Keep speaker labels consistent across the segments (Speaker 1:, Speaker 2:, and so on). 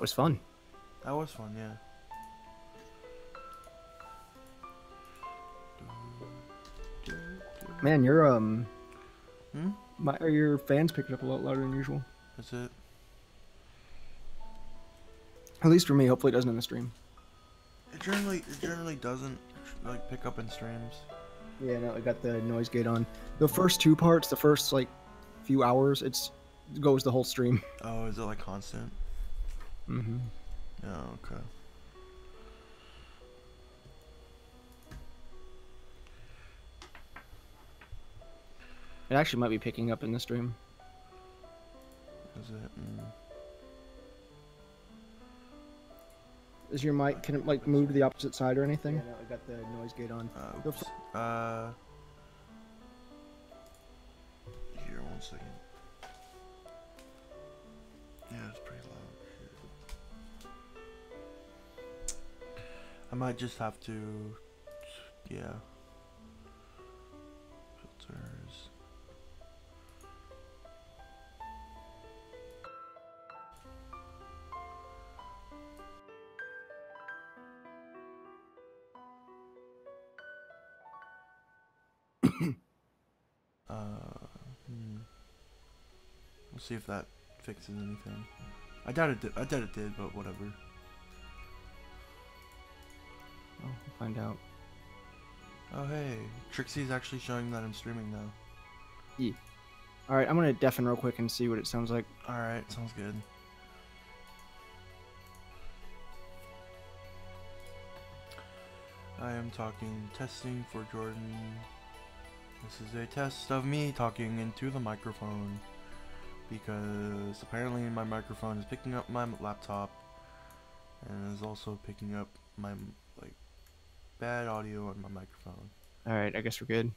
Speaker 1: was fun.
Speaker 2: That was fun, yeah.
Speaker 1: Man, your
Speaker 2: Hmm?
Speaker 1: your fans picked it up a lot louder than usual.
Speaker 2: That's it.
Speaker 1: At least for me. Hopefully, it doesn't in the stream.
Speaker 2: It generally doesn't like pick up in streams.
Speaker 1: Yeah, no, I got the noise gate on. The first two parts, the first like few hours, it goes the whole stream.
Speaker 2: Oh, is it like constant?
Speaker 1: Mm-hmm.
Speaker 2: Oh, okay.
Speaker 1: It actually might be picking up in the stream.
Speaker 2: Is it?
Speaker 1: Is your mic, can it like move to the opposite side or anything? Yeah, no, I got the noise gate on.
Speaker 2: Oops. Here, 1 second. Yeah, it's pretty loud. I might just have to, yeah. Filters. We'll see if that fixes anything. I doubt it did, but whatever.
Speaker 1: Oh, we'll find out.
Speaker 2: Oh hey, Trixie's actually showing that I'm streaming now.
Speaker 1: Yeah. Alright, I'm gonna deafen real quick and see what it sounds like.
Speaker 2: Alright, sounds good. I am testing for Jordan. This is a test of me talking into the microphone. Because apparently my microphone is picking up my laptop. And is also picking up my, like, bad audio on my microphone.
Speaker 1: Alright, I guess we're good.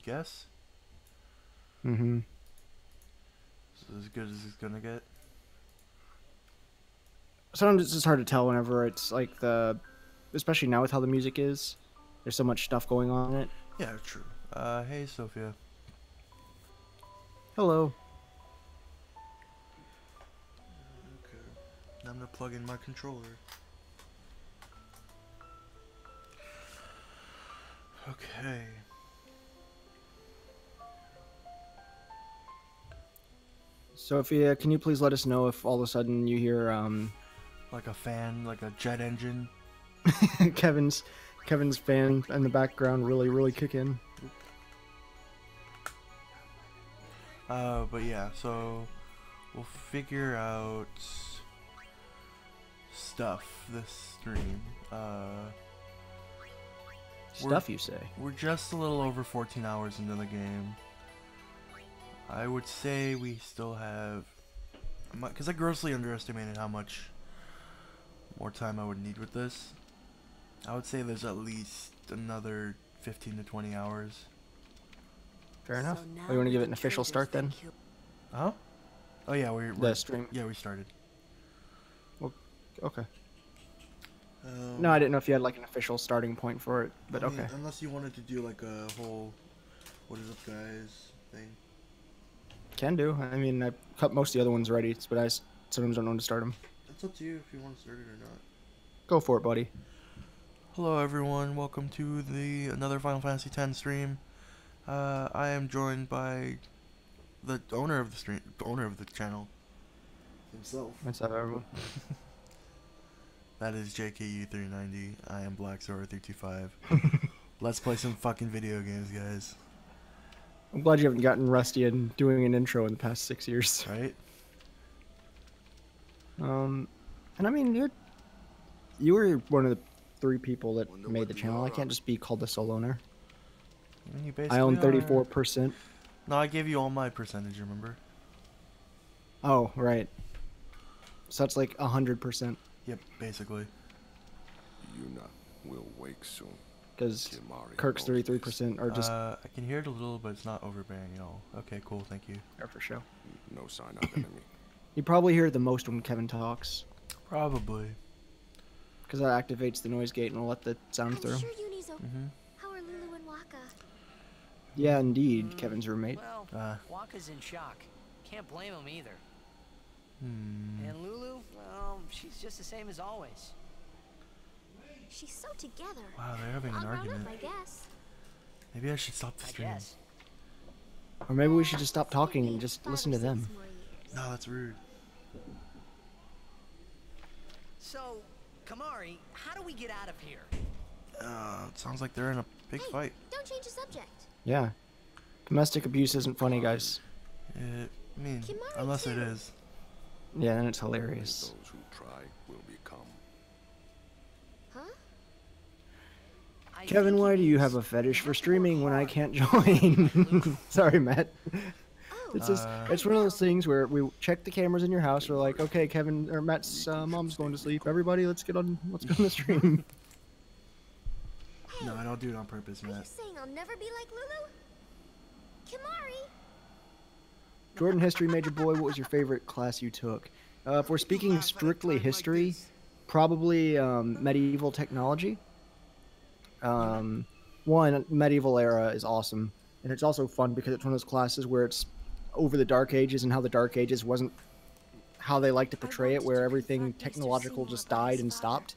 Speaker 2: Guess?
Speaker 1: Mm-hmm.
Speaker 2: Is this as good as it's gonna get?
Speaker 1: Sometimes it's just hard to tell whenever it's like especially now with how the music is. There's so much stuff going on in it.
Speaker 2: Yeah, true. Hey Sophia.
Speaker 1: Hello.
Speaker 2: Okay. I'm gonna plug in my controller. Okay.
Speaker 1: Sophia, can you please let us know if all of a sudden you hear
Speaker 2: Like a fan, like a jet engine.
Speaker 1: Kevin's fan in the background really kick in?
Speaker 2: But yeah, so we'll figure out stuff this stream.
Speaker 1: Stuff, you say?
Speaker 2: We're just a little over 14 hours into the game. I would say we still have, because I grossly underestimated how much more time I would need with this. I would say there's at least another 15 to 20 hours.
Speaker 1: Fair enough. Oh, you want to give it an official start then?
Speaker 2: Huh? Oh yeah, we're
Speaker 1: the stream.
Speaker 2: Yeah, we started.
Speaker 1: Well, okay. No, I didn't know if you had like an official starting point for it, but
Speaker 2: I mean,
Speaker 1: okay.
Speaker 2: Unless you wanted to do like a whole "what is up, guys" thing.
Speaker 1: Can do. I mean, I cut most of the other ones already, but I sometimes don't know when to start them.
Speaker 2: It's up to you if you want to start it or not.
Speaker 1: Go for it, buddy.
Speaker 2: Hello everyone, welcome to another Final Fantasy X stream. I am joined by the owner of the channel himself.
Speaker 1: What's up, everyone?
Speaker 2: That is JKU390. I am BlackSora325. Let's play some fucking video games, guys.
Speaker 1: I'm glad you haven't gotten rusty in doing an intro in the past 6 years.
Speaker 2: Right?
Speaker 1: And I mean, you were one of the 3 people that made the channel. I can't just be called a sole owner. I own 34%.
Speaker 2: No, I gave you all my percentage, remember?
Speaker 1: Oh, right. So that's like 100%.
Speaker 2: Yep, basically.
Speaker 3: Yuna will wake soon.
Speaker 1: Because Kirk's 33% are just...
Speaker 2: I can hear it a little, but it's not overbearing at all. Okay, cool, thank you.
Speaker 1: There for show.
Speaker 3: No sign of enemy.
Speaker 1: You probably hear it the most when Kevin talks.
Speaker 2: Probably.
Speaker 1: Because that activates the noise gate and will let the sound through.
Speaker 4: Sure Yuni's okay. How are Lulu and Waka?
Speaker 1: Yeah, indeed, Kevin's roommate.
Speaker 5: Well, Waka's in shock. Can't blame him either.
Speaker 2: Hmm.
Speaker 5: And Lulu, well, she's just the same as always.
Speaker 4: She's so together.
Speaker 2: Wow, they're having an
Speaker 4: All grown
Speaker 2: argument.
Speaker 4: up, I guess.
Speaker 2: Maybe I should stop the
Speaker 5: I
Speaker 2: stream.
Speaker 5: guess.
Speaker 1: Or maybe we should just stop talking and just listen to them.
Speaker 2: No, that's rude.
Speaker 5: So, Kamari, how do we get out of here?
Speaker 2: It sounds like they're in a big fight.
Speaker 4: Don't change the subject.
Speaker 1: Yeah. Domestic abuse isn't funny, guys.
Speaker 2: I mean,
Speaker 4: Kimari
Speaker 2: unless it
Speaker 4: too.
Speaker 2: is.
Speaker 1: Yeah, then it's hilarious.
Speaker 3: Those who try will become.
Speaker 4: Huh?
Speaker 5: I
Speaker 1: Kevin,
Speaker 5: think
Speaker 1: why
Speaker 5: he
Speaker 1: do you
Speaker 5: means
Speaker 1: have a fetish for
Speaker 5: work
Speaker 1: streaming when I
Speaker 5: hard.
Speaker 1: can't join? Sorry, Matt.
Speaker 4: Oh.
Speaker 1: It's just, it's one of those things where we check the cameras in your house. We're like, okay, Kevin or Matt's mom's going to sleep. Everybody, let's get on the stream.
Speaker 4: Hey,
Speaker 2: No, I don't do it on purpose,
Speaker 4: are you
Speaker 2: Matt.
Speaker 4: saying I'll never be like Lulu? Kimari?
Speaker 1: Jordan, history major boy, what was your favorite class you took? If we're speaking strictly history, probably medieval technology. One, medieval era is awesome, and it's also fun because it's one of those classes where it's over the Dark Ages and how the Dark Ages wasn't how they like to portray it, where everything technological just died and stopped.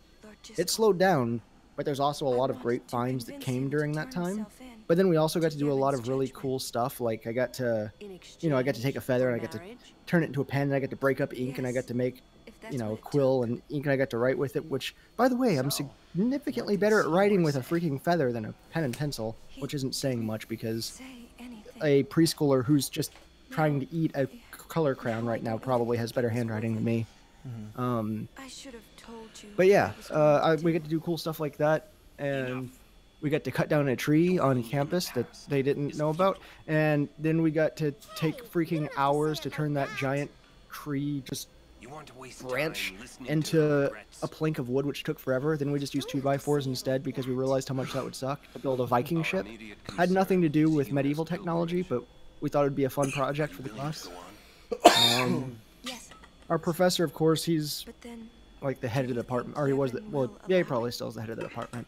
Speaker 1: It slowed down, but there's also a lot of great finds that came during that time. But then we also got to do a lot of really cool stuff. Like I got to, I got to take a feather and I got to turn it into a pen, and I got to break up ink, and I got to make, a quill and ink, and I got to write with it. Which, by the way, I'm significantly better at writing with a freaking feather than a pen and pencil, which isn't saying much because a preschooler who's just trying to eat a color crown right now probably has better handwriting than me.
Speaker 6: I should have told you.
Speaker 1: But yeah, we get to do cool stuff like that, and we got to cut down a tree on campus that they didn't know about, and then we got to take freaking hours to turn that giant tree just branch into a plank of wood, which took forever. Then we just used 2x4s instead because we realized how much that would suck to build a Viking ship. Had nothing to do with medieval technology, but we thought it'd be a fun project for the class. Our professor, of course, he's like the head of the department, or he was the, well, yeah, he probably still is the head of the department.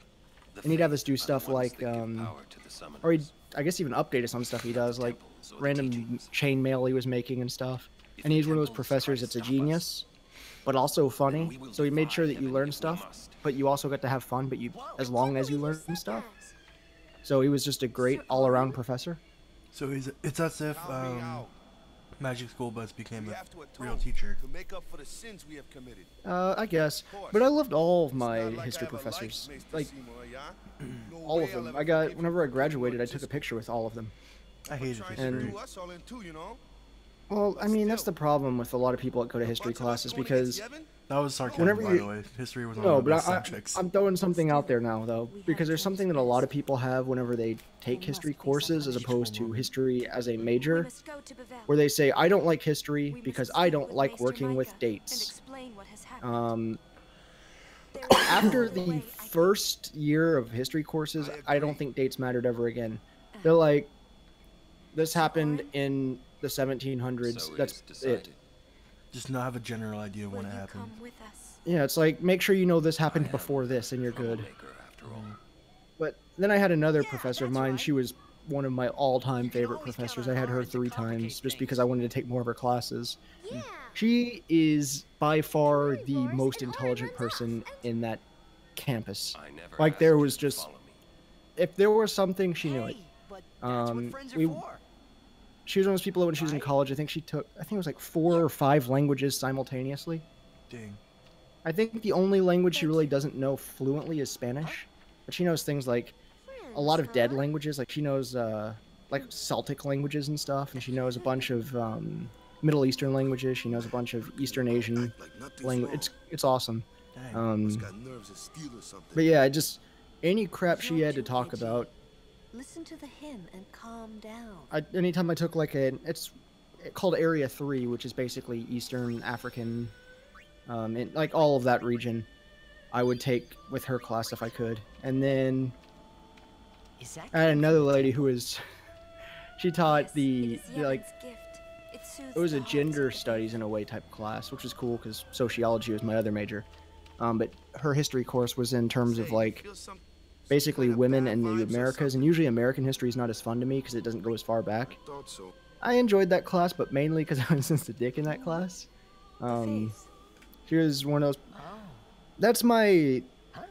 Speaker 1: And he'd have us do stuff like, or he'd, I guess, even update us on stuff he does, like random chainmail he was making and stuff. And he's one of those professors that's a genius, but also funny. So he made sure that you learn stuff, but you also got to have fun, but you, as long as you learn stuff. So he was just a great all-around professor.
Speaker 2: So it's as if Magic School Bus became a real teacher.
Speaker 1: I guess. But I loved all of my history professors. Like, all of them. Whenever I graduated, I took a picture with all of them.
Speaker 2: I hated history.
Speaker 1: And, well, I mean, that's the problem with a lot of people that go to history classes, because
Speaker 2: that was sarcasm, by the way. History was one of my best subjects.
Speaker 1: I'm throwing something out there now, though, because there's something that a lot of people have whenever they take history courses as opposed to history as a major, where they say, I don't like history because I don't like working with dates. After the first year of history courses, I don't think dates mattered ever again. They're like, this happened in the 1700s, that's it.
Speaker 2: Just not have a general idea of when it happened.
Speaker 1: Yeah, it's like, make sure you know this happened before this and you're good. But then I had another professor of mine. She was one of my all-time favorite professors. I had her 3 times just because I wanted to take more of her classes. She is by far the most intelligent person in that campus. Like, there was just, if there was something, she knew it. She was one of those people that when she was in college, I think it was like 4 or 5 languages simultaneously.
Speaker 2: Dang.
Speaker 1: I think the only language she really doesn't know fluently is Spanish. But she knows things like a lot of dead languages. Like, she knows like Celtic languages and stuff. And she knows a bunch of Middle Eastern languages. She knows a bunch of Eastern Asian language. It's awesome. But yeah, just any crap she had to talk about.
Speaker 6: Listen to the hymn and calm down.
Speaker 1: Anytime I took like it's called Area 3, which is basically Eastern African, and like all of that region, I would take with her class if I could. And then I had another lady who was, she taught it was a gender studies in a way type class, which was cool because sociology was my other major. But her history course was in terms of like basically women in the Americas, and usually American history is not as fun to me because it doesn't go as far back. I enjoyed that class, but mainly because I was just a dick in that class. She Here's one of those.
Speaker 5: Oh.
Speaker 1: That's my
Speaker 5: Huh?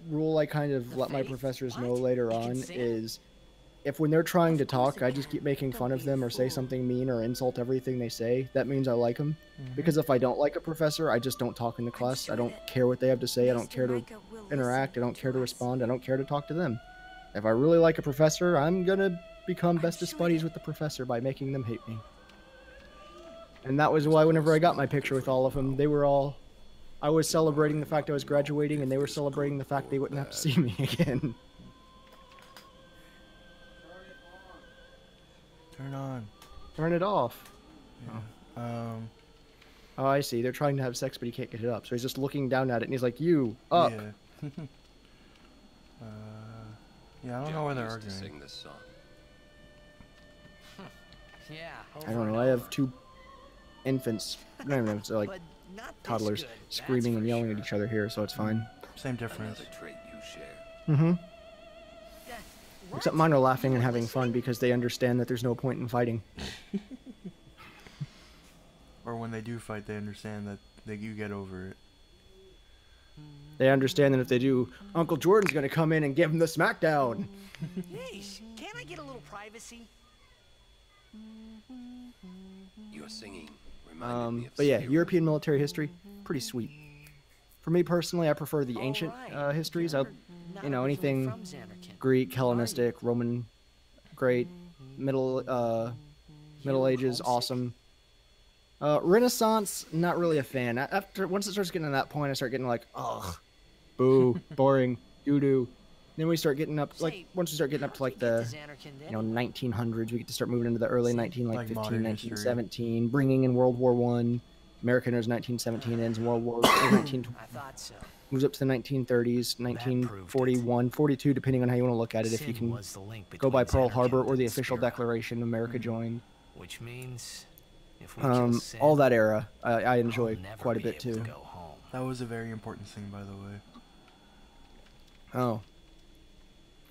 Speaker 1: rule. I kind of
Speaker 5: The
Speaker 1: let my
Speaker 5: faith?
Speaker 1: professors know
Speaker 5: What?
Speaker 1: later
Speaker 5: You can
Speaker 1: on
Speaker 5: sing?
Speaker 1: is if when they're trying to
Speaker 6: Of course
Speaker 1: talk,
Speaker 6: it
Speaker 1: I just
Speaker 6: can.
Speaker 1: keep making
Speaker 6: Don't
Speaker 1: fun of
Speaker 6: be a
Speaker 1: them or say
Speaker 6: fool.
Speaker 1: something mean or insult everything they say. That means I like them. Because if I don't like a professor, I just don't talk in the
Speaker 6: I'm
Speaker 1: class. I
Speaker 6: sure
Speaker 1: don't
Speaker 6: that
Speaker 1: care what they have to say. I don't
Speaker 6: Master
Speaker 1: care to
Speaker 6: Micah will
Speaker 1: interact. I
Speaker 6: listen
Speaker 1: don't care to
Speaker 6: us.
Speaker 1: respond. I don't care to talk to them. If I really like a professor, I'm gonna become
Speaker 6: I'm
Speaker 1: bestest
Speaker 6: sure
Speaker 1: buddies
Speaker 6: that-
Speaker 1: with the professor by making them hate me. And that was why whenever I got my picture with all of them, they were all. I was celebrating the fact I was graduating, and they were celebrating the fact they wouldn't have to see me again.
Speaker 2: Turn on.
Speaker 1: Turn it off.
Speaker 2: Yeah.
Speaker 1: Oh, I see. They're trying to have sex, but he can't get it up. So he's just looking down at it, and he's like, "You up?"
Speaker 2: Yeah. Yeah, I don't know why they're
Speaker 3: used
Speaker 2: arguing.
Speaker 3: to sing this song.
Speaker 5: Yeah.
Speaker 1: I don't know. I have two infants. I don't even know. It's like
Speaker 5: But not this
Speaker 1: toddlers
Speaker 5: good, that's
Speaker 1: screaming
Speaker 5: for
Speaker 1: and yelling
Speaker 5: sure.
Speaker 1: at each other here, so it's fine.
Speaker 2: Same difference.
Speaker 3: Another trait you share.
Speaker 1: Mm-hmm.
Speaker 5: What?
Speaker 1: Except mine are laughing
Speaker 5: You
Speaker 1: and
Speaker 5: were
Speaker 1: having fun
Speaker 5: listening?
Speaker 1: because they understand that there's no point in fighting.
Speaker 2: Or when they do fight, they understand that you get over it.
Speaker 1: They understand that if they do, Uncle Jordan's gonna come in and give him the smackdown.
Speaker 5: Hey, can't I get a little privacy?
Speaker 3: Your singing reminded me of
Speaker 1: But yeah,
Speaker 3: Cyril.
Speaker 1: European military history, pretty sweet. For me personally, I prefer the ancient
Speaker 5: Alright,
Speaker 1: histories.
Speaker 5: you're not
Speaker 1: You know,
Speaker 5: originally
Speaker 1: anything
Speaker 5: from Xanarkand,
Speaker 1: Greek,
Speaker 5: are you?
Speaker 1: Hellenistic, Roman, great. Middle
Speaker 5: You
Speaker 1: Ages,
Speaker 5: homesick?
Speaker 1: awesome. Renaissance, not really a fan. After once it starts getting to that point, I start getting like, ugh, boo, boring, doo doo. Then we start getting up like
Speaker 5: Say,
Speaker 1: once we start getting up to
Speaker 5: how'd
Speaker 1: like
Speaker 5: you get
Speaker 1: the
Speaker 5: to Xanarkand
Speaker 1: you know
Speaker 5: anyway?
Speaker 1: 1900s, we get to start moving into the early 19 like
Speaker 2: Like
Speaker 1: 15,
Speaker 2: modern history.
Speaker 1: 1917, bringing in World War One. America knows 1917 ends, and World War 19
Speaker 5: I thought so.
Speaker 1: moves up to the 1930s,
Speaker 5: proved it.
Speaker 1: 1941, 42, depending on how you want to look at it. If you
Speaker 5: Sin
Speaker 1: can
Speaker 5: was the link
Speaker 1: go by
Speaker 5: between
Speaker 1: Pearl Harbor
Speaker 5: Xanarkand
Speaker 1: or the
Speaker 5: and
Speaker 1: official
Speaker 5: Spira,
Speaker 1: declaration America joined.
Speaker 5: which means if we kill Sin,
Speaker 1: All that era, I
Speaker 5: I'll
Speaker 1: enjoy
Speaker 5: never
Speaker 1: quite a
Speaker 5: be
Speaker 1: bit
Speaker 5: able
Speaker 1: too.
Speaker 5: to go home.
Speaker 2: That was a very important thing, by the way.
Speaker 1: Oh.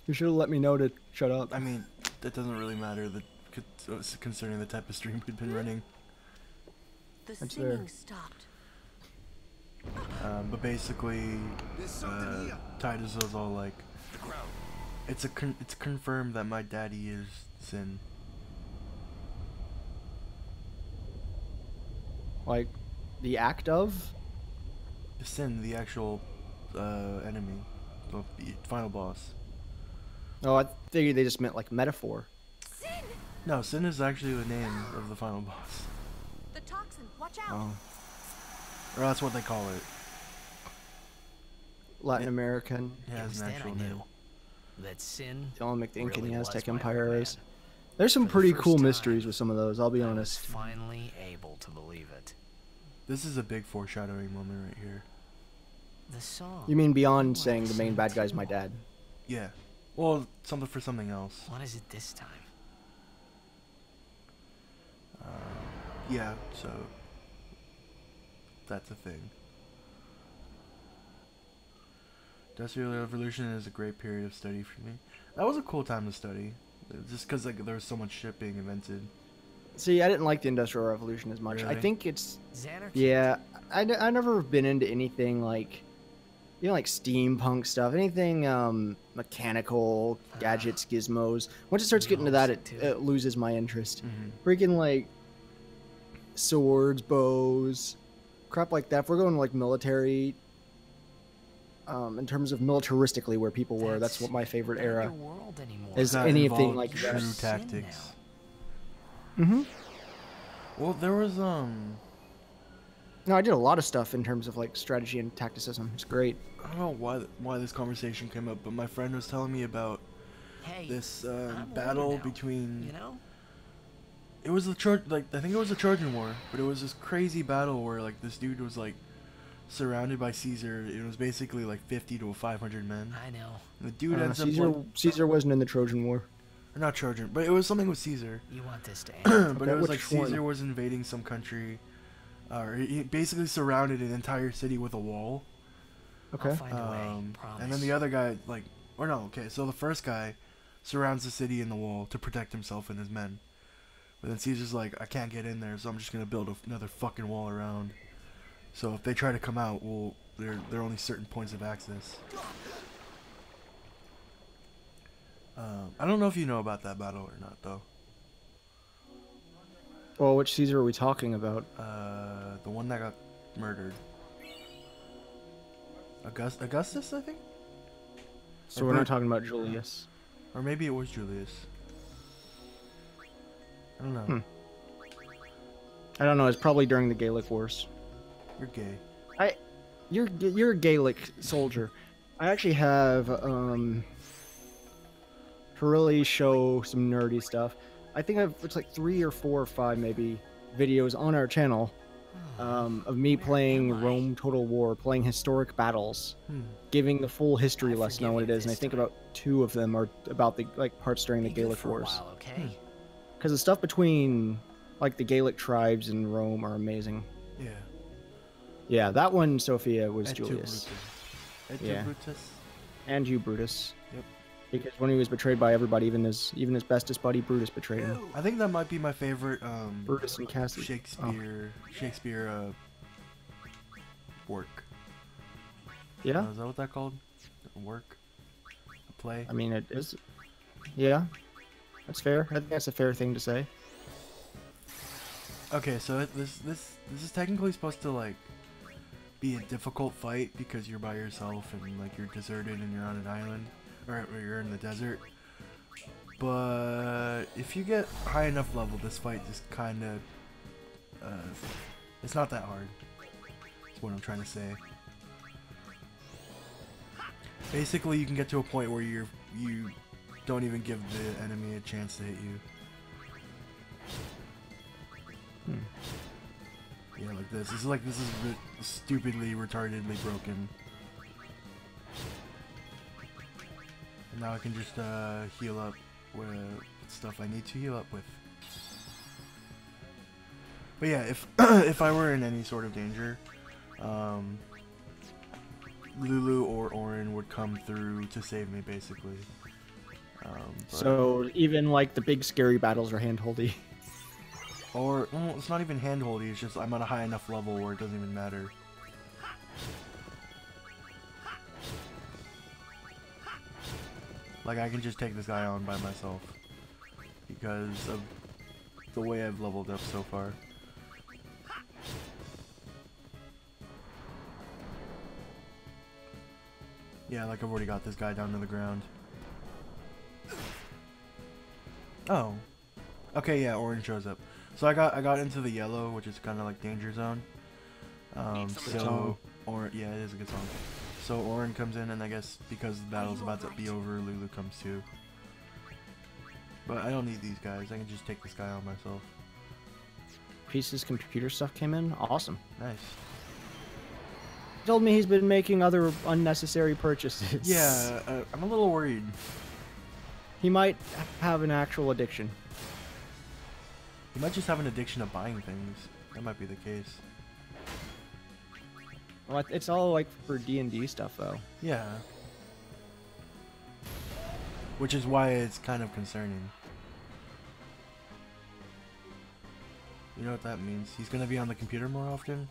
Speaker 1: You should have let me know to shut up.
Speaker 2: I mean, that doesn't really matter concerning the type of stream we've been running.
Speaker 6: The
Speaker 1: That's
Speaker 6: singing
Speaker 1: fair.
Speaker 6: stopped.
Speaker 2: But basically, Titus was all like, it's confirmed that my daddy is Sin.
Speaker 1: Like, the act of?
Speaker 2: Sin, the actual enemy, the final boss.
Speaker 1: Oh, I figured they just meant like metaphor.
Speaker 4: Sin!
Speaker 2: No, Sin is actually the name of the final boss.
Speaker 4: The toxin, watch out!
Speaker 1: Oh.
Speaker 2: Or that's what they call it.
Speaker 1: Latin American.
Speaker 2: It
Speaker 5: It
Speaker 2: has
Speaker 5: was
Speaker 2: an
Speaker 5: then I
Speaker 2: actual
Speaker 5: knew
Speaker 2: name.
Speaker 5: that Sin
Speaker 1: The Olympic, the Incan,
Speaker 5: really
Speaker 1: the
Speaker 5: was
Speaker 1: Aztec
Speaker 5: my
Speaker 1: Empire
Speaker 5: old
Speaker 1: eras.
Speaker 5: man.
Speaker 1: There's some
Speaker 5: For the
Speaker 1: pretty
Speaker 5: first
Speaker 1: cool
Speaker 5: time,
Speaker 1: mysteries with some of those, I'll be
Speaker 5: I was
Speaker 1: honest.
Speaker 5: finally able to believe it.
Speaker 2: This is a big foreshadowing moment right here.
Speaker 5: The song.
Speaker 1: You mean beyond
Speaker 5: wanted
Speaker 1: saying
Speaker 5: to
Speaker 1: the main
Speaker 5: sing
Speaker 1: bad guy's
Speaker 5: too.
Speaker 1: my dad?
Speaker 2: Yeah. Well, something for something else.
Speaker 5: What is it this time?
Speaker 2: Yeah, so that's a thing. Industrial Revolution is a great period of study for me. That was a cool time to study, just because like there was so much shit being invented.
Speaker 1: See, I didn't like the Industrial Revolution as much. I
Speaker 2: Really?
Speaker 1: think it's...
Speaker 5: Xanarkand.
Speaker 1: Yeah, I never been into anything like... You know, like steampunk stuff. Anything mechanical, gadgets, gizmos. Once it starts
Speaker 5: You
Speaker 1: getting to that,
Speaker 5: homesick
Speaker 1: it loses my interest.
Speaker 2: Mm-hmm.
Speaker 1: Freaking like swords, bows, crap like that. If we're going like military, in terms of militaristically where people were, that's what my favorite
Speaker 5: not your
Speaker 1: era
Speaker 5: world anymore.
Speaker 1: is.
Speaker 2: That
Speaker 1: Anything
Speaker 2: involved
Speaker 1: like
Speaker 2: true
Speaker 1: that.
Speaker 5: Sin
Speaker 2: tactics.
Speaker 1: Mm-hmm.
Speaker 2: Well, there was
Speaker 1: No, I did a lot of stuff in terms of like strategy and tacticism. It's great.
Speaker 2: I don't know why this conversation came up, but my friend was telling me about
Speaker 5: Hey,
Speaker 2: this
Speaker 5: I'm older
Speaker 2: battle
Speaker 5: now,
Speaker 2: between.
Speaker 5: You know?
Speaker 2: It was the I think it was the Trojan War, but it was this crazy battle where like this dude was like surrounded by Caesar. It was basically like 50 to 500 men.
Speaker 5: I know.
Speaker 2: And the dude ends up
Speaker 1: Caesar,
Speaker 2: like,
Speaker 1: Caesar wasn't in the Trojan War.
Speaker 2: or not Trojan, but it was something with Caesar.
Speaker 5: You want this to end.
Speaker 2: But
Speaker 1: Okay,
Speaker 2: it was
Speaker 1: which
Speaker 2: like
Speaker 1: one?
Speaker 2: Caesar was invading some country, or he basically surrounded an entire city with a wall.
Speaker 1: Okay.
Speaker 5: I'll find a way. Promise.
Speaker 2: And then the other guy, like, or no, okay, so the first guy surrounds the city and the wall to protect himself and his men. But then Caesar's like, I can't get in there, so I'm just gonna build another fucking wall around. So if they try to come out, there are only certain points of access. I don't know if you know about that battle or not, though.
Speaker 1: Well, which Caesar are we talking about?
Speaker 2: The one that got murdered. Augustus, I think?
Speaker 1: So we're not talking about Julius.
Speaker 2: Or maybe it was Julius. I don't know.
Speaker 1: I don't know. It's probably during the Gaelic Wars.
Speaker 2: You're gay.
Speaker 1: You're a Gaelic soldier. I actually have to really show some nerdy stuff. I think it's like 3 or 4 or 5 maybe videos on our channel of me playing Rome Total War, playing historic battles, giving the full history lesson on what it is. And I think about 2 of them are about the parts during the Gaelic Wars.
Speaker 5: Okay.
Speaker 1: Because the stuff between like the Gaelic tribes in Rome are amazing.
Speaker 2: Yeah.
Speaker 1: Yeah, that one, Sophia, was
Speaker 2: Et tu,
Speaker 1: Julius.
Speaker 2: Brutus. Et tu,
Speaker 1: Yeah.
Speaker 2: Brutus.
Speaker 1: And you, Brutus.
Speaker 2: Yep.
Speaker 1: Because when he was betrayed by everybody, even his bestest buddy Brutus betrayed him.
Speaker 2: I think that might be my favorite
Speaker 1: Brutus and Cassie.
Speaker 2: Shakespeare work.
Speaker 1: Yeah?
Speaker 2: Is that what that called? Work? A play?
Speaker 1: I mean, it is. Yeah. That's fair. I think that's a fair thing to say.
Speaker 2: Okay, so this is technically supposed to like be a difficult fight because you're by yourself and like you're deserted and you're on an island or you're in the desert. But if you get high enough level, this fight just kind of it's not that hard. That's what I'm trying to say. Basically, you can get to a point where you don't even give the enemy a chance to hit you. Yeah, like this. This is stupidly, retardedly broken. And now I can just heal up with stuff I need to heal up with. But yeah, if if I were in any sort of danger, Lulu or Orin would come through to save me, basically.
Speaker 1: So even like the big scary battles are handholdy.
Speaker 2: Or, well, it's not even handholdy, it's just I'm at a high enough level where it doesn't even matter. Like, I can just take this guy on by myself. Because of the way I've leveled up so far. Yeah, like I've already got this guy down to the ground. Oh. Okay, yeah, orange shows up. So I got into the yellow, which is kind of like danger zone. Yeah, it is a good song. So Orin comes in, and I guess because the battle's about to be over, Lulu comes too. But I don't need these guys. I can just take this guy on myself.
Speaker 1: Pieces computer stuff came in. Awesome.
Speaker 2: Nice.
Speaker 1: He told me he's been making other unnecessary purchases.
Speaker 2: Yeah, I'm a little worried.
Speaker 1: He might have an actual addiction.
Speaker 2: He might just have an addiction to buying things. That might be the case.
Speaker 1: Well, it's all like for D&D stuff, though.
Speaker 2: Yeah. Which is why it's kind of concerning. You know what that means? He's gonna be on the computer more often?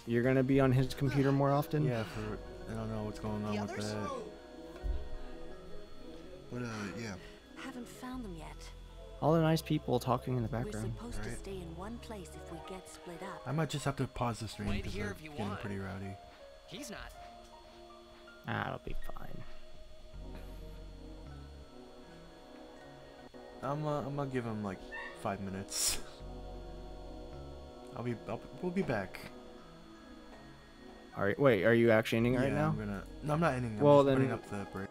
Speaker 1: You're gonna be on his computer more often?
Speaker 2: Yeah, I don't know what's going on with that. But, yeah.
Speaker 6: Haven't found them yet.
Speaker 1: All the nice people talking in the
Speaker 6: We're
Speaker 1: background.
Speaker 6: supposed to stay in one place if we get split up.
Speaker 2: I might just have to pause the stream
Speaker 5: Wait
Speaker 2: because
Speaker 5: here
Speaker 2: they're
Speaker 5: if you
Speaker 2: getting
Speaker 5: want.
Speaker 2: pretty rowdy.
Speaker 5: He's not.
Speaker 1: It'll be fine.
Speaker 2: I'm gonna give him like 5 minutes. We'll be back.
Speaker 1: Alright, wait, are you actually ending right
Speaker 2: Yeah,
Speaker 1: now?
Speaker 2: No, I'm not ending. I'm
Speaker 1: Well,
Speaker 2: just putting
Speaker 1: then-
Speaker 2: up the break.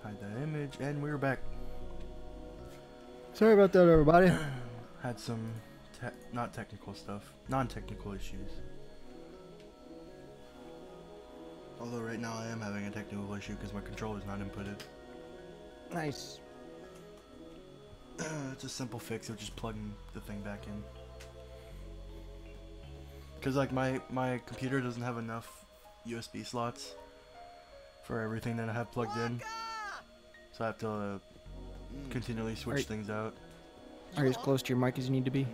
Speaker 2: Hide that image, and we're back.
Speaker 1: Sorry about that, everybody.
Speaker 2: Had some not technical stuff, non-technical issues. Although right now I am having a technical issue because my controller's not inputted.
Speaker 1: Nice.
Speaker 2: It's a simple fix of just plugging the thing back in. Cause like my computer doesn't have enough USB slots for everything that I have plugged in, so I have to continually switch things out.
Speaker 1: Are you as close to your mic as you need to be?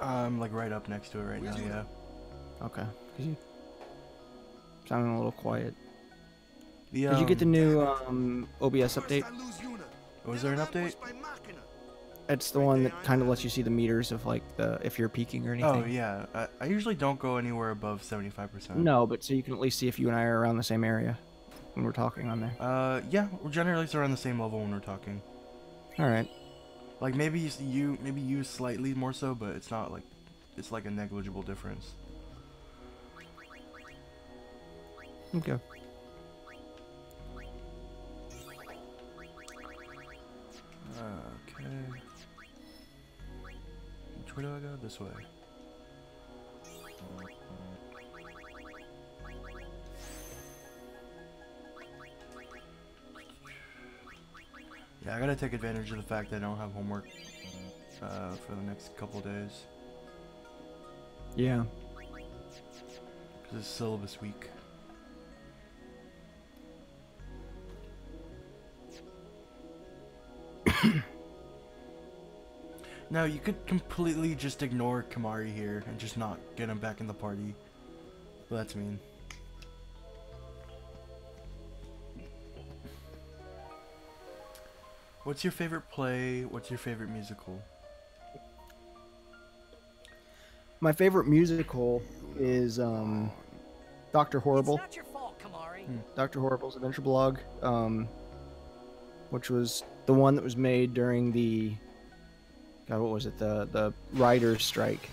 Speaker 2: I'm like right up next to it right now. Yeah.
Speaker 1: Okay. 'Cause you sounding a little quiet.
Speaker 2: The,
Speaker 1: Did you get the new OBS update?
Speaker 2: Was there an update?
Speaker 1: It's the one that kind of lets you see the meters of like if you're peaking or anything.
Speaker 2: Oh yeah, I usually don't go anywhere above 75%.
Speaker 1: No, but so you can at least see if you and I are around the same area when we're talking on there.
Speaker 2: Yeah, we're generally around the same level when we're talking.
Speaker 1: All right.
Speaker 2: Like maybe you slightly more so, but it's not like it's like a negligible difference.
Speaker 1: Okay.
Speaker 2: Okay. Which way do I go? This way. Yeah, I gotta take advantage of the fact that I don't have homework for the next couple days.
Speaker 1: Yeah.
Speaker 2: Because it's syllabus week. Now, you could completely just ignore Kamari here and just not get him back in the party. But that's mean. What's your favorite play? What's your favorite musical?
Speaker 1: My favorite musical is Dr. Horrible.
Speaker 5: It's not your fault, Kamari.
Speaker 1: Dr. Horrible's Adventure Blog, which was the one that was made during the God, what was it? The writers' strike.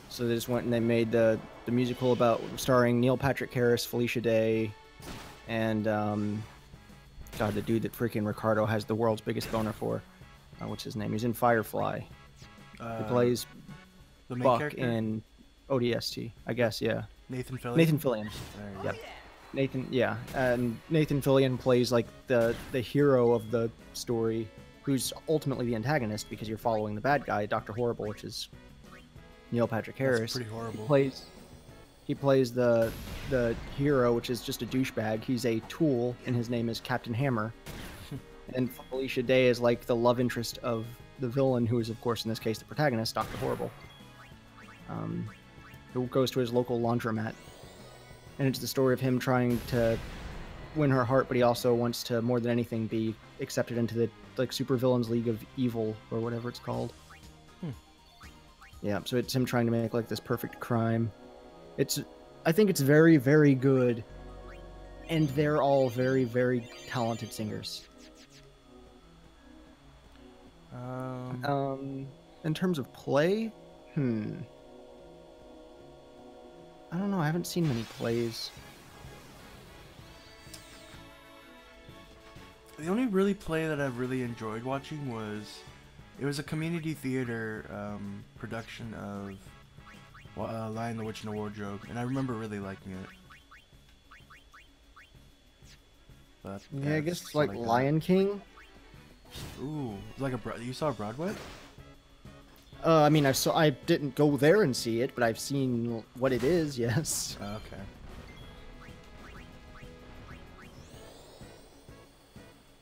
Speaker 1: So they just went and they made the musical about starring Neil Patrick Harris, Felicia Day, and God, the dude that freaking Ricardo has the world's biggest boner for. What's his name? He's in Firefly. He plays
Speaker 2: the main
Speaker 1: Buck
Speaker 2: character?
Speaker 1: in ODST, I guess. Yeah.
Speaker 2: Nathan Fillion?
Speaker 1: Nathan Fillion.
Speaker 2: There you go.
Speaker 1: Yep. Nathan, yeah, and Nathan Fillion plays like the hero of the story, who's ultimately the antagonist because you're following the bad guy, Dr. Horrible, which is Neil Patrick Harris.
Speaker 2: That's pretty horrible.
Speaker 1: He plays the hero, which is just a douchebag. He's a tool, and his name is Captain Hammer. And Felicia Day is like the love interest of the villain, who is, of course, in this case, the protagonist, Dr. Horrible. Who goes to his local laundromat. And it's the story of him trying to win her heart, but he also wants to, more than anything, be accepted into the Supervillains League of Evil, or whatever it's called. Yeah, so it's him trying to make like this perfect crime. I think it's very, very good, and they're all very, very talented singers. In terms of play, I don't know. I haven't seen many plays.
Speaker 2: The only really play that I've really enjoyed watching was, it was a community theater production of Lion, the Witch, and the Wardrobe, and I remember really liking it. But
Speaker 1: Yeah, I guess it's like
Speaker 2: what I got.
Speaker 1: Lion King.
Speaker 2: Ooh, it's like you saw Broadway?
Speaker 1: I mean, I didn't go there and see it, but I've seen what it is. Yes.
Speaker 2: Okay.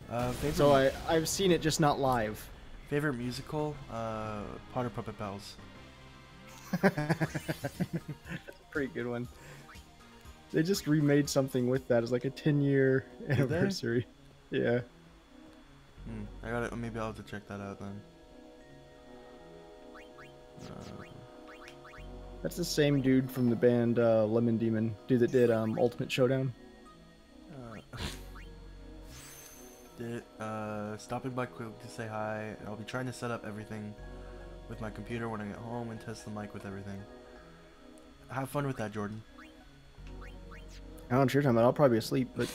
Speaker 2: Favorite
Speaker 1: So I've seen it, just not live.
Speaker 2: favorite musical? Potter Puppet Pals.
Speaker 1: Pretty good one. They just remade something with that as like a 10-year
Speaker 2: they?
Speaker 1: anniversary. Yeah.
Speaker 2: I got it. Maybe I'll have to check that out then.
Speaker 1: That's the same dude from the band Lemon Demon, dude that did Ultimate Showdown.
Speaker 2: Stopping by quick to say hi. I'll be trying to set up everything with my computer when I get home and test the mic with everything. Have fun with that, Jordan.
Speaker 1: I don't know what you're talking about. I'll probably be asleep, but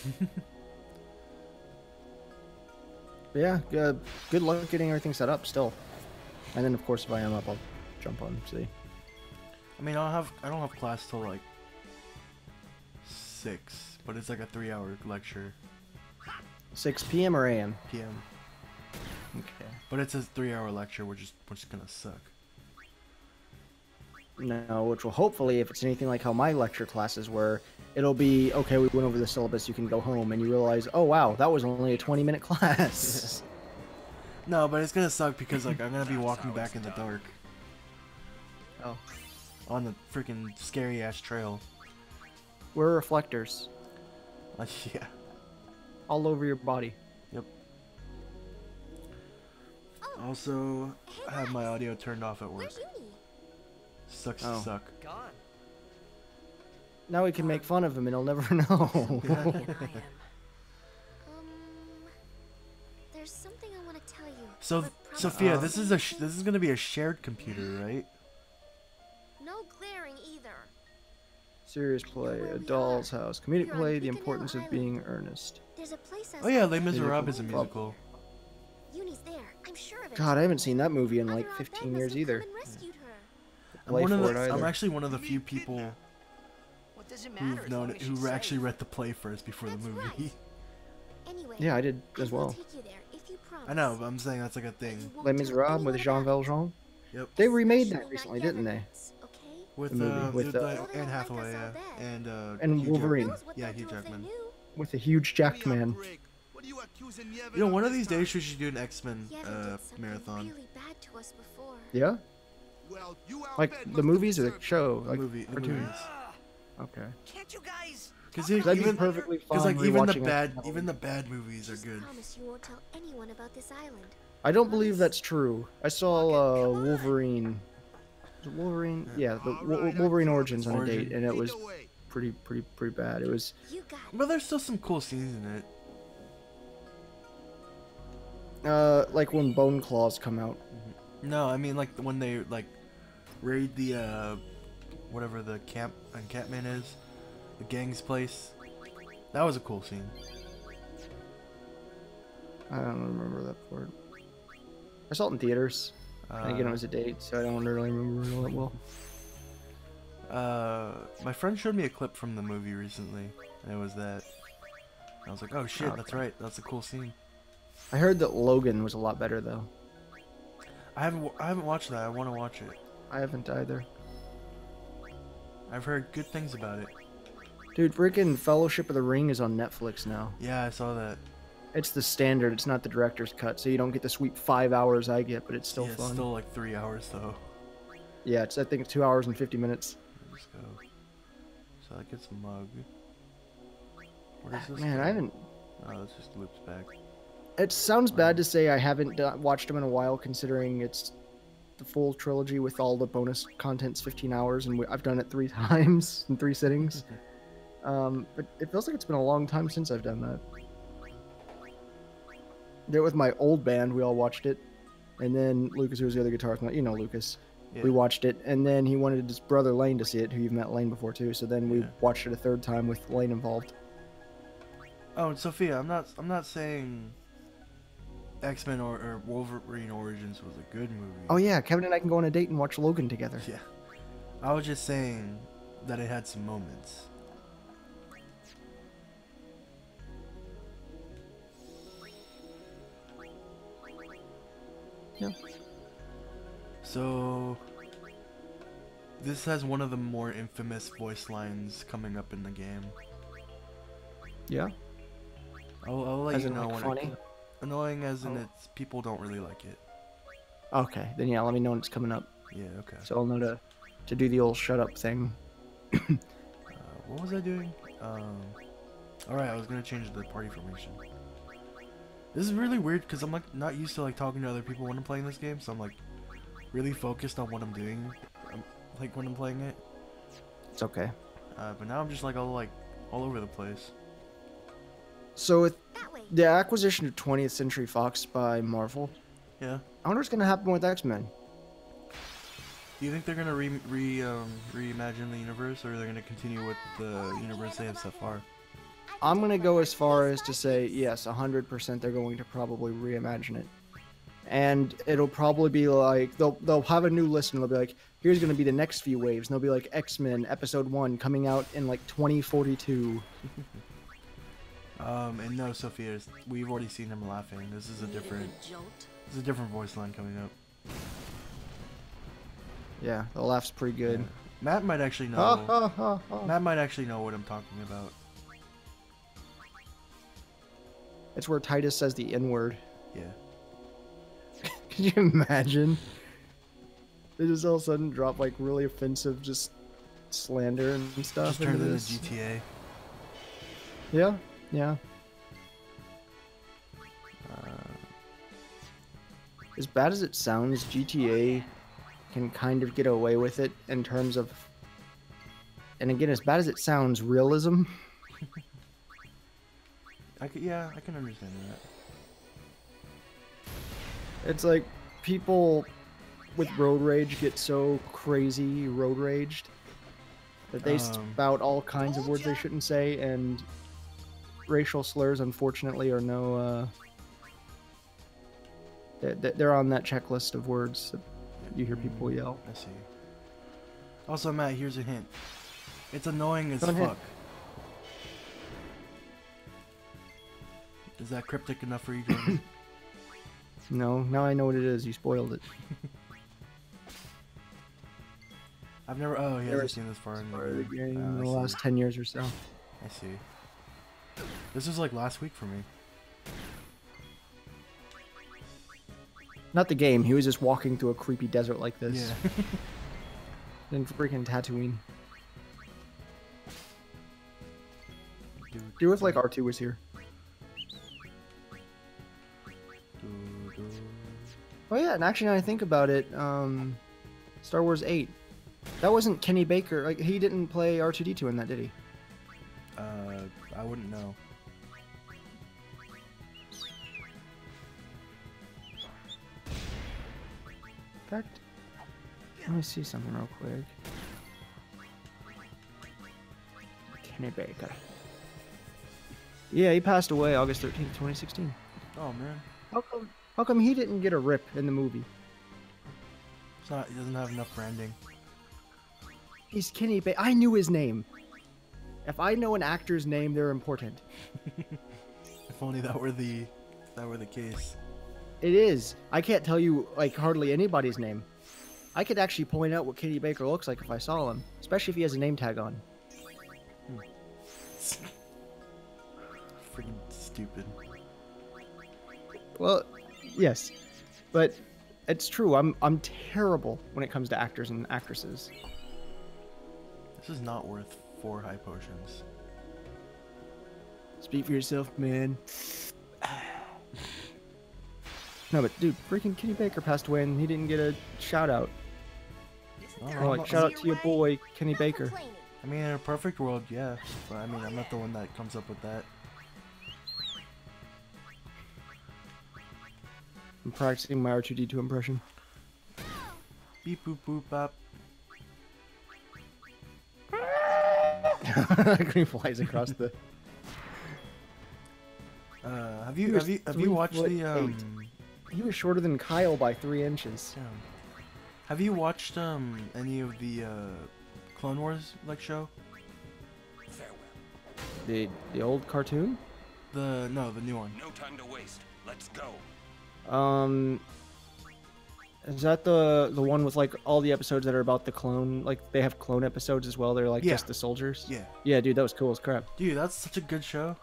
Speaker 1: Yeah, good luck getting everything set up still. And then of course if I am up, I'll jump on. See.
Speaker 2: I mean, I don't have class till like 6, but it's like a 3-hour lecture.
Speaker 1: 6 p.m. or a.m.
Speaker 2: PM.
Speaker 1: Okay.
Speaker 2: But it's a 3-hour lecture, which is gonna suck.
Speaker 1: No, which will hopefully, if it's anything like how my lecture classes were, it'll be, okay, we went over the syllabus, you can go home, and you realize, oh wow, that was only a 20-minute class.
Speaker 2: No, but it's gonna suck because like I'm gonna be walking back in the dark.
Speaker 1: Oh.
Speaker 2: On the freaking scary ass trail.
Speaker 1: We're reflectors.
Speaker 2: Yeah.
Speaker 1: All over your body.
Speaker 2: Yep. Also, I have my audio turned off at work.
Speaker 4: Where's Uni?
Speaker 2: Sucks
Speaker 1: Oh.
Speaker 2: to suck.
Speaker 5: Gone.
Speaker 1: Now we can make fun of him and he'll never know.
Speaker 6: And I am.
Speaker 4: There's something I want to tell you.
Speaker 2: So,
Speaker 4: but probably
Speaker 2: Sophia, this is gonna be a shared computer, right?
Speaker 4: no glaring either.
Speaker 1: Serious play, a doll's house. Comedic play, the importance of being earnest.
Speaker 4: There's a place
Speaker 2: Oh yeah, Les
Speaker 4: outside
Speaker 2: Miserables is a musical.
Speaker 4: Uni's there. I'm sure of it.
Speaker 1: God, I haven't seen that movie in like
Speaker 4: Other
Speaker 1: 15
Speaker 4: Outback
Speaker 1: years
Speaker 4: must have
Speaker 1: either.
Speaker 4: come and rescued her.
Speaker 1: Play for it
Speaker 2: I'm
Speaker 1: either.
Speaker 2: actually one of the few people
Speaker 5: What does it matter?
Speaker 2: who've known who actually read the play first before the
Speaker 4: That's
Speaker 2: movie.
Speaker 4: right. Anyway,
Speaker 1: Yeah, I did as
Speaker 4: I will
Speaker 1: well.
Speaker 4: take you there if you promise.
Speaker 2: I know, but I'm saying that's like a
Speaker 4: You
Speaker 2: thing.
Speaker 4: won't
Speaker 1: Les
Speaker 4: tell
Speaker 1: Miserables with
Speaker 4: anyone
Speaker 1: Jean
Speaker 4: about it.
Speaker 1: Valjean.
Speaker 2: Yep.
Speaker 1: They remade
Speaker 4: Especially
Speaker 1: that
Speaker 4: not
Speaker 1: recently,
Speaker 4: the
Speaker 1: didn't they?
Speaker 4: evidence, okay?
Speaker 2: With
Speaker 1: The movie with,
Speaker 2: Anne Hathaway, yeah, and
Speaker 1: and
Speaker 2: Hugh
Speaker 1: Wolverine.
Speaker 4: Knows what
Speaker 2: Yeah,
Speaker 4: they'll
Speaker 2: Hugh
Speaker 4: do if they
Speaker 2: Jackman.
Speaker 4: knew.
Speaker 1: With the huge jacked man.
Speaker 2: You know, one of these days we should do an X-Men
Speaker 4: Yevon did something
Speaker 2: marathon.
Speaker 4: really bad to us before.
Speaker 1: Yeah? Like the movies or the show? Like
Speaker 2: The
Speaker 1: cartoons?
Speaker 2: movies.
Speaker 1: Okay.
Speaker 5: Can't you guys?
Speaker 2: Because
Speaker 1: That'd be
Speaker 2: even
Speaker 1: perfectly fine.
Speaker 2: because like even the
Speaker 1: rewatching it.
Speaker 2: bad movies are
Speaker 4: Just
Speaker 2: good.
Speaker 4: promise you won't tell anyone about this island.
Speaker 1: I don't believe that's true. I saw Wolverine. Was it Wolverine? Yeah, the Wolverine Origins on a date, and it was pretty bad. It was
Speaker 4: You got it.
Speaker 2: But there's still some cool scenes in it.
Speaker 1: like when Bone Claws come out.
Speaker 2: No, I mean like when they like raid the whatever the encampment is, the gang's place. That was a cool scene.
Speaker 1: I don't remember that part. I saw it in theaters. And again, it was a date, so I don't really remember it all that well.
Speaker 2: My friend showed me a clip from the movie recently, and it was that. I was like, oh shit, that's right, that's a cool scene.
Speaker 1: I heard that Logan was a lot better though.
Speaker 2: I haven't watched that. I want to watch it.
Speaker 1: I haven't either.
Speaker 2: I've heard good things about it.
Speaker 1: Dude, freaking Fellowship of the Ring is on Netflix now.
Speaker 2: Yeah, I saw that.
Speaker 1: It's the standard. It's not the director's cut, so you don't get the sweet 5 hours I get, but it's still
Speaker 2: Yeah,
Speaker 1: fun.
Speaker 2: it's still like 3 hours though.
Speaker 1: Yeah, I think it's 2 hours and 50 minutes.
Speaker 2: Let's go. So that gets mug. What is this?
Speaker 1: Man,
Speaker 2: thing?
Speaker 1: I haven't.
Speaker 2: Oh, this just loops back.
Speaker 1: It sounds bad to say I haven't watched them in a while, considering it's the full trilogy with all the bonus content's 15 hours, and I've done it 3 times in 3 sittings. But it feels like it's been a long time since I've done that. Did it with my old band. We all watched it, and then Lucas, who was the other guitarist, you know Lucas.
Speaker 2: Yeah.
Speaker 1: We watched it, and then he wanted his brother Lane to see it, who you've met Lane before too. So then we
Speaker 2: Yeah.
Speaker 1: watched it a 3rd time with Lane involved.
Speaker 2: Oh, and Sophia, I'm not saying X-Men or Wolverine Origins was a good movie.
Speaker 1: Oh yeah, Kevin and I can go on a date and watch Logan together.
Speaker 2: Yeah. I was just saying that it had some moments.
Speaker 1: Yeah.
Speaker 2: So this has one of the more infamous voice lines coming up in the game.
Speaker 1: Yeah.
Speaker 2: I'll let
Speaker 1: As
Speaker 2: you
Speaker 1: in,
Speaker 2: know
Speaker 1: like,
Speaker 2: when
Speaker 1: funny?
Speaker 2: annoying as in
Speaker 1: Oh.
Speaker 2: it's people don't really like it.
Speaker 1: Okay, then yeah, let me know when it's coming up,
Speaker 2: Yeah, okay.
Speaker 1: so I'll know to do the old shut up thing.
Speaker 2: What was I doing? Alright, I was gonna change the party formation. This is really weird because I'm like not used to like talking to other people when I'm playing this game, so I'm like really focused on what I'm doing, like when I'm playing it.
Speaker 1: It's okay.
Speaker 2: But now I'm just like all over the place.
Speaker 1: So with
Speaker 4: That way.
Speaker 1: the acquisition of 20th Century Fox by Marvel,
Speaker 2: Yeah.
Speaker 1: I wonder what's gonna happen with X-Men.
Speaker 2: Do you think they're gonna reimagine the universe, or are they gonna continue with the universe they have so far?
Speaker 4: I
Speaker 1: I'm gonna go as far as to say yes, 100% they're going to probably reimagine it, and it'll probably be like they'll have a new list and they'll be like, here's gonna be the next few waves, and they'll be like X-Men Episode 1 coming out in like 2042.
Speaker 2: And no, Sophia, we've already seen him laughing. This is a different voice line coming up.
Speaker 1: Yeah, the laugh's pretty good.
Speaker 2: Yeah. Matt might actually know. Matt might actually know what I'm talking about.
Speaker 1: It's where Titus says the N-word.
Speaker 2: Yeah.
Speaker 1: Can you imagine? They just all of a sudden drop like really offensive just slander and stuff
Speaker 2: Just turned
Speaker 1: into
Speaker 2: into
Speaker 1: this.
Speaker 2: GTA.
Speaker 1: Yeah, yeah. As bad as it sounds, GTA can kind of get away with it in terms of, and again, as bad as it sounds, realism.
Speaker 2: Yeah, I can understand that.
Speaker 1: It's like people with road rage get so crazy road raged that they spout all kinds of words they shouldn't say, and racial slurs, unfortunately, are no. They're on that checklist of words that you hear people yell.
Speaker 2: I see. Also, Matt, here's a hint. It's annoying as
Speaker 1: Go ahead.
Speaker 2: fuck. Is that cryptic enough for you, Jordan?
Speaker 1: No, now I know what it is. You spoiled it.
Speaker 2: I've never. Oh, he hasn't seen this far in
Speaker 1: The game
Speaker 2: Oh,
Speaker 1: in
Speaker 2: I
Speaker 1: the
Speaker 2: see.
Speaker 1: last 10 years or so.
Speaker 2: I see. This was like last week for me.
Speaker 1: Not the game. He was just walking through a creepy desert like this.
Speaker 2: Yeah.
Speaker 1: In freaking Tatooine. Do it like R2 was here. Oh yeah, and actually, now I think about it, Star Wars 8. That wasn't Kenny Baker. Like, he didn't play R2-D2 in that, did he?
Speaker 2: I wouldn't know.
Speaker 1: In fact, let me see something real quick. Kenny Baker. Yeah, he passed away August 13th, 2016.
Speaker 2: Oh man,
Speaker 1: How come he didn't get a rip in the movie?
Speaker 2: it's not. He doesn't have enough branding.
Speaker 1: He's Kenny Baker. I knew his name. If I know an actor's name, they're important.
Speaker 2: If only that were the case.
Speaker 1: It is. I can't tell you like hardly anybody's name. I could actually point out what Kenny Baker looks like if I saw him, especially if he has a name tag on.
Speaker 2: Freaking stupid.
Speaker 1: Well, yes, but it's true. I'm terrible when it comes to actors and actresses.
Speaker 2: This is not worth 4 high potions.
Speaker 1: Speak for yourself, man. No, but dude, freaking Kenny Baker passed away and he didn't get a shout out. Oh, like, shout out to your boy, Kenny Baker.
Speaker 2: I mean, in a perfect world, yeah. But I mean, I'm not the one that comes up with that.
Speaker 1: I'm practicing my R2-D2 impression.
Speaker 2: Beep boop boop bop.
Speaker 1: Green flies across the.
Speaker 2: Have you watched the
Speaker 1: He was shorter than Kyle by 3 inches.
Speaker 2: Damn. Have you watched any of the Clone Wars like show?
Speaker 3: Farewell.
Speaker 1: The old cartoon?
Speaker 2: The new one.
Speaker 3: No time to waste. Let's go.
Speaker 1: Is that the one with like all the episodes that are about the clone? Like they have clone episodes as well. They're like
Speaker 2: Yeah.
Speaker 1: just the soldiers.
Speaker 2: Yeah.
Speaker 1: Yeah, dude, that was cool as crap.
Speaker 2: Dude, that's such a good show.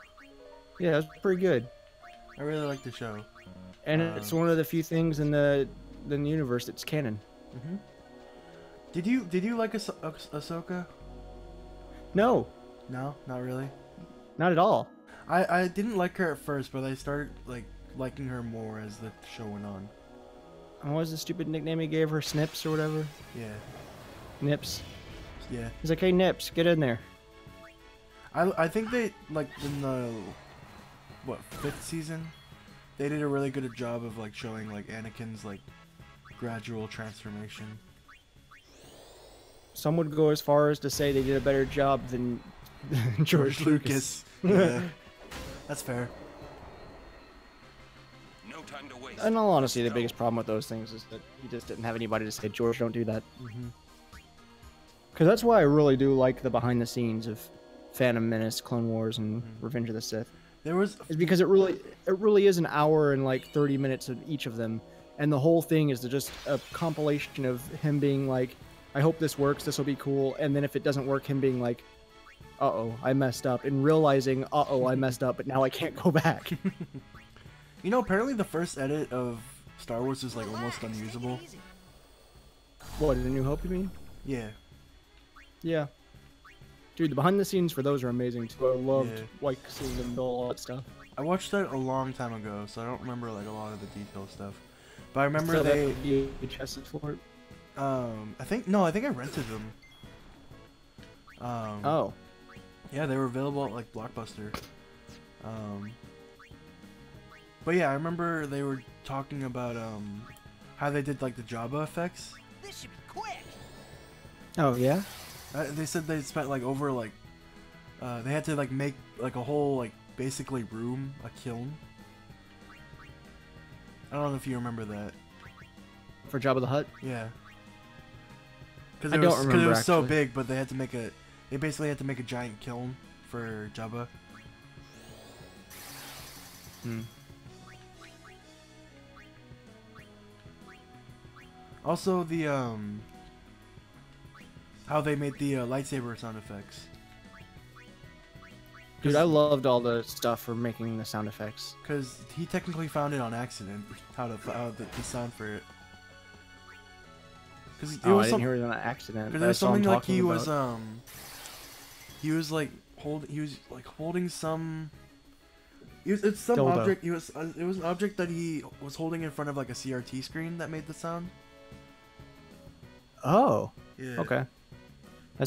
Speaker 1: Yeah, it was pretty good.
Speaker 2: I really like the show.
Speaker 1: And it's one of the few things in the universe that's canon.
Speaker 2: Mhm. Did you like Ahsoka?
Speaker 1: No,
Speaker 2: No, not really.
Speaker 1: not at all.
Speaker 2: I didn't like her at first, but I started liking her more as the show went on.
Speaker 1: And what was the stupid nickname he gave her? Snips or whatever?
Speaker 2: Yeah.
Speaker 1: Nips.
Speaker 2: Yeah.
Speaker 1: He's like, hey, Nips, get in there.
Speaker 2: I think they in the 5th season, they did a really good job of showing Anakin's gradual transformation.
Speaker 1: Some would go as far as to say they did a better job than George Lucas.
Speaker 2: Yeah, that's fair.
Speaker 3: No time to waste.
Speaker 1: In all honesty, the
Speaker 3: Let's
Speaker 1: biggest
Speaker 3: go.
Speaker 1: problem with those things is that he just didn't have anybody to say, George, don't do that.
Speaker 2: Hmm.
Speaker 1: Because that's why I really do like the behind the scenes of Phantom Menace, Clone Wars, and Revenge of the Sith.
Speaker 2: There was
Speaker 1: Is because it really is an hour and like 30 minutes of each of them, and the whole thing is just a compilation of him being like, I hope this works, this will be cool, and then if it doesn't work, him being like, uh-oh, I messed up, and realizing, uh-oh, I messed up, but now I can't go back.
Speaker 2: You know, apparently the first edit of Star Wars is like almost unusable.
Speaker 1: What, in A New Hope, you mean?
Speaker 2: Yeah.
Speaker 1: Yeah. Dude, the behind the scenes for those are amazing too. I loved
Speaker 2: Yeah.
Speaker 1: like seeing them build all that stuff.
Speaker 2: I watched that a long time ago, so I don't remember like a lot of the detail stuff. But I remember
Speaker 1: Still
Speaker 2: they
Speaker 1: have the VHSs for it.
Speaker 2: I think I rented them.
Speaker 1: Oh.
Speaker 2: Yeah, they were available at like Blockbuster. But yeah, I remember they were talking about how they did like the Jabba effects.
Speaker 5: This should be quick.
Speaker 1: Oh yeah?
Speaker 2: They said they spent like over like they had to like make like a whole like basically room, a kiln. I don't know if you remember that.
Speaker 1: For Jabba the Hutt?
Speaker 2: Yeah. Because
Speaker 1: I don't remember,
Speaker 2: it was so
Speaker 1: actually.
Speaker 2: big, but they had to make a. They basically had to make a giant kiln for Jabba.
Speaker 1: Hmm.
Speaker 2: Also, the how they made the lightsaber sound effects.
Speaker 1: Dude, I loved all the stuff for making the sound effects.
Speaker 2: Because he technically found it on accident. How the sound for it. Because
Speaker 1: Oh, I didn't hear it on accident.
Speaker 2: Because
Speaker 1: but I
Speaker 2: there was
Speaker 1: saw him
Speaker 2: something like
Speaker 1: talking
Speaker 2: he was
Speaker 1: about-
Speaker 2: he was like holding some. It's some
Speaker 1: Dildo.
Speaker 2: object. It was an object that he was holding in front of like a CRT screen that made the sound.
Speaker 1: Oh.
Speaker 2: Yeah.
Speaker 1: Okay.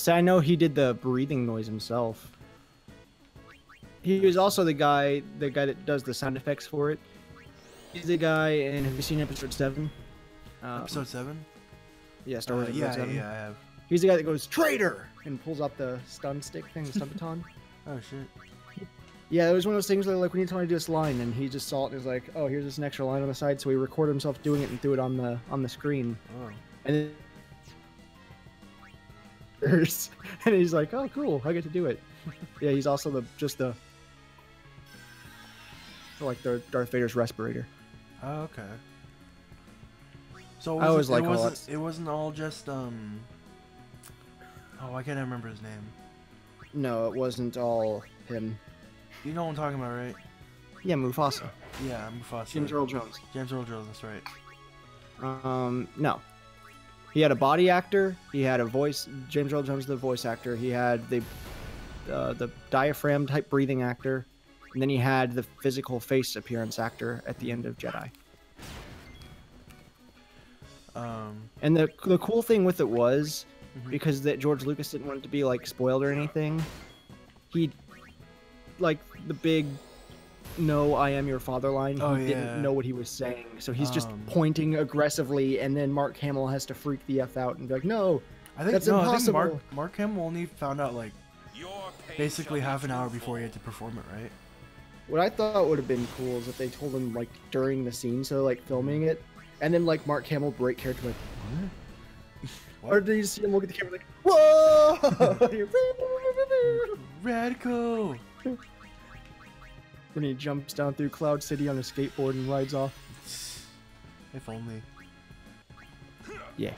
Speaker 1: I know he did the breathing noise himself. He was also the guy that does the sound effects for it. He's the guy, and have you seen episode 7?
Speaker 2: Episode 7.
Speaker 1: Yeah, Star Wars
Speaker 2: Yeah,
Speaker 1: episode 7.
Speaker 2: yeah, I have.
Speaker 1: He's the guy that goes, traitor! And pulls out the stun stick thing, the stun baton.
Speaker 2: Oh shit.
Speaker 1: Yeah, it was one of those things where like, we need someone to do this line, and he just saw it and was like, oh, here's this extra line on the side, so he recorded himself doing it and threw it on the screen.
Speaker 2: Oh.
Speaker 1: And then and he's like, oh, cool, I get to do it. Yeah, he's also the Darth Vader's respirator.
Speaker 2: Oh, okay. So
Speaker 1: I always like
Speaker 2: it
Speaker 1: all
Speaker 2: wasn't
Speaker 1: that.
Speaker 2: it wasn't all just Oh, I can't remember his name.
Speaker 1: No, it wasn't all him.
Speaker 2: You know what I'm talking about, right?
Speaker 1: Yeah, Mufasa.
Speaker 2: Yeah, Mufasa.
Speaker 1: James Earl Jones.
Speaker 2: James Earl Jones, that's right.
Speaker 1: No. He had a body actor. He had a voice. James Earl Jones, the voice actor. He had the diaphragm type breathing actor, and then he had the physical face appearance actor at the end of Jedi. And the cool thing with it was, because that George Lucas didn't want it to be like spoiled or anything, he like the big "No, I am your father" line.
Speaker 2: Oh,
Speaker 1: He
Speaker 2: yeah.
Speaker 1: didn't know what he was saying, so he's just pointing aggressively, and then Mark Hamill has to freak the f out and be like, "No,
Speaker 2: I think
Speaker 1: that's
Speaker 2: no,
Speaker 1: impossible."
Speaker 2: I think Mark Hamill only found out like
Speaker 3: Your pain
Speaker 2: basically
Speaker 3: shall
Speaker 2: half
Speaker 3: be
Speaker 2: an hour
Speaker 3: too
Speaker 2: before he had
Speaker 3: full.
Speaker 2: to perform it, right?
Speaker 1: What I thought would have been cool is if they told him like during the scene, so like filming it, and then like Mark Hamill break character like, what? Or do you see him look at the camera like, whoa?
Speaker 2: Radical.
Speaker 1: When he jumps down through Cloud City on a skateboard and rides off.
Speaker 2: If only.
Speaker 1: Yeah.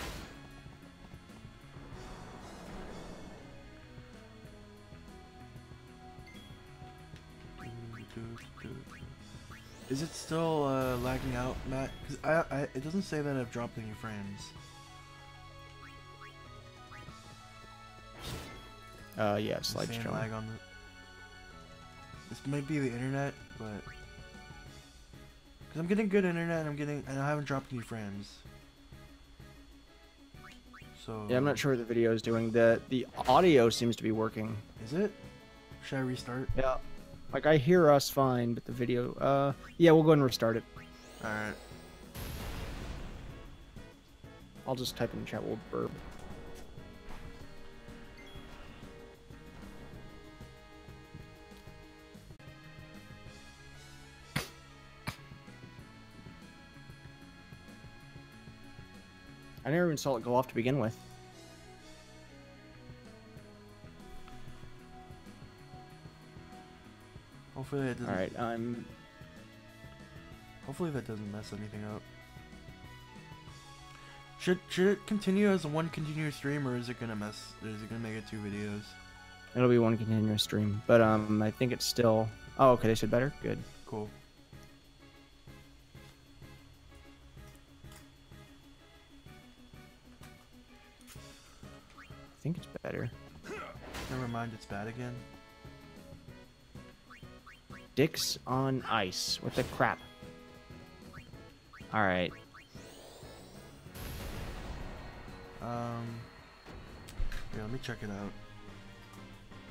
Speaker 2: Is it still lagging out, Matt? Because it doesn't say that I've dropped any frames.
Speaker 1: Yeah, slide
Speaker 2: Saying
Speaker 1: showing.
Speaker 2: lag on the. This might be the internet, but because I'm getting good internet, and I haven't dropped any frames. So
Speaker 1: Yeah, I'm not sure what the video is doing. The audio seems to be working.
Speaker 2: Is it? Should I restart?
Speaker 1: Yeah. Like I hear us fine, but the video yeah, we'll go ahead and restart it.
Speaker 2: All right.
Speaker 1: I'll just type in the chat, we'll burp. I never even saw it go off to begin with.
Speaker 2: Hopefully that doesn't.
Speaker 1: All right,
Speaker 2: Hopefully that doesn't mess anything up. Should it continue as one continuous stream, or is it gonna mess? Is it gonna make it 2 videos?
Speaker 1: It'll be one continuous stream, but I think it's still. Oh, okay. They said better. Good.
Speaker 2: Cool.
Speaker 1: I think it's better.
Speaker 2: Never mind, it's bad again.
Speaker 1: Dicks on ice. What the crap? All right.
Speaker 2: Yeah, let me check it out.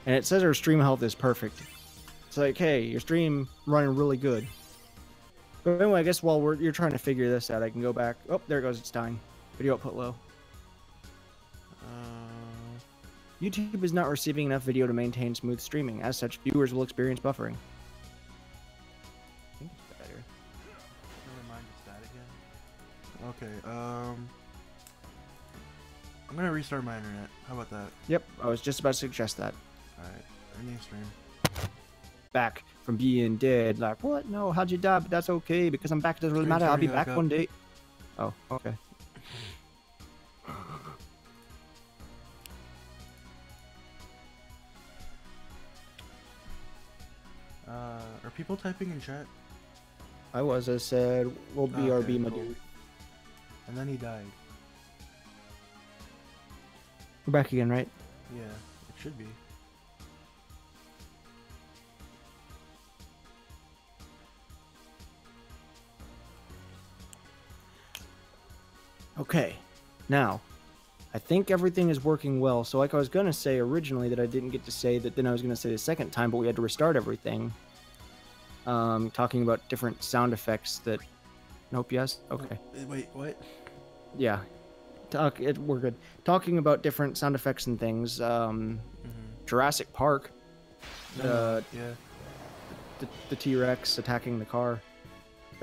Speaker 1: And it says our stream health is perfect. It's like, hey, your stream running really good. But anyway, I guess while you're trying to figure this out, I can go back. Oh, there it goes. It's dying. Video output low. YouTube is not receiving enough video to maintain smooth streaming. As such, viewers will experience buffering. I think it's better.
Speaker 2: Never mind, it's bad again. Okay, I'm gonna restart my internet. How about that?
Speaker 1: Yep, I was just about to suggest that.
Speaker 2: Alright, ending stream.
Speaker 1: Back from being dead. Like, what? No, how'd you die? But that's okay, because I'm back. It doesn't really matter. I'll be back one day. Oh, okay.
Speaker 2: Are people typing in chat?
Speaker 1: I was. I said, we'll BRB, my
Speaker 2: cool.
Speaker 1: dude.
Speaker 2: And then he died.
Speaker 1: We're back again, right?
Speaker 2: Yeah, it should be.
Speaker 1: Okay, now, I think everything is working well. So like I was going to say originally that I didn't get to say that, then I was going to say the second time, but we had to restart everything. Talking about different sound effects that... Nope, yes? Okay.
Speaker 2: Wait, what?
Speaker 1: Yeah. We're good. Talking about different sound effects and things. Jurassic Park.
Speaker 2: Yeah.
Speaker 1: The T-Rex attacking the car.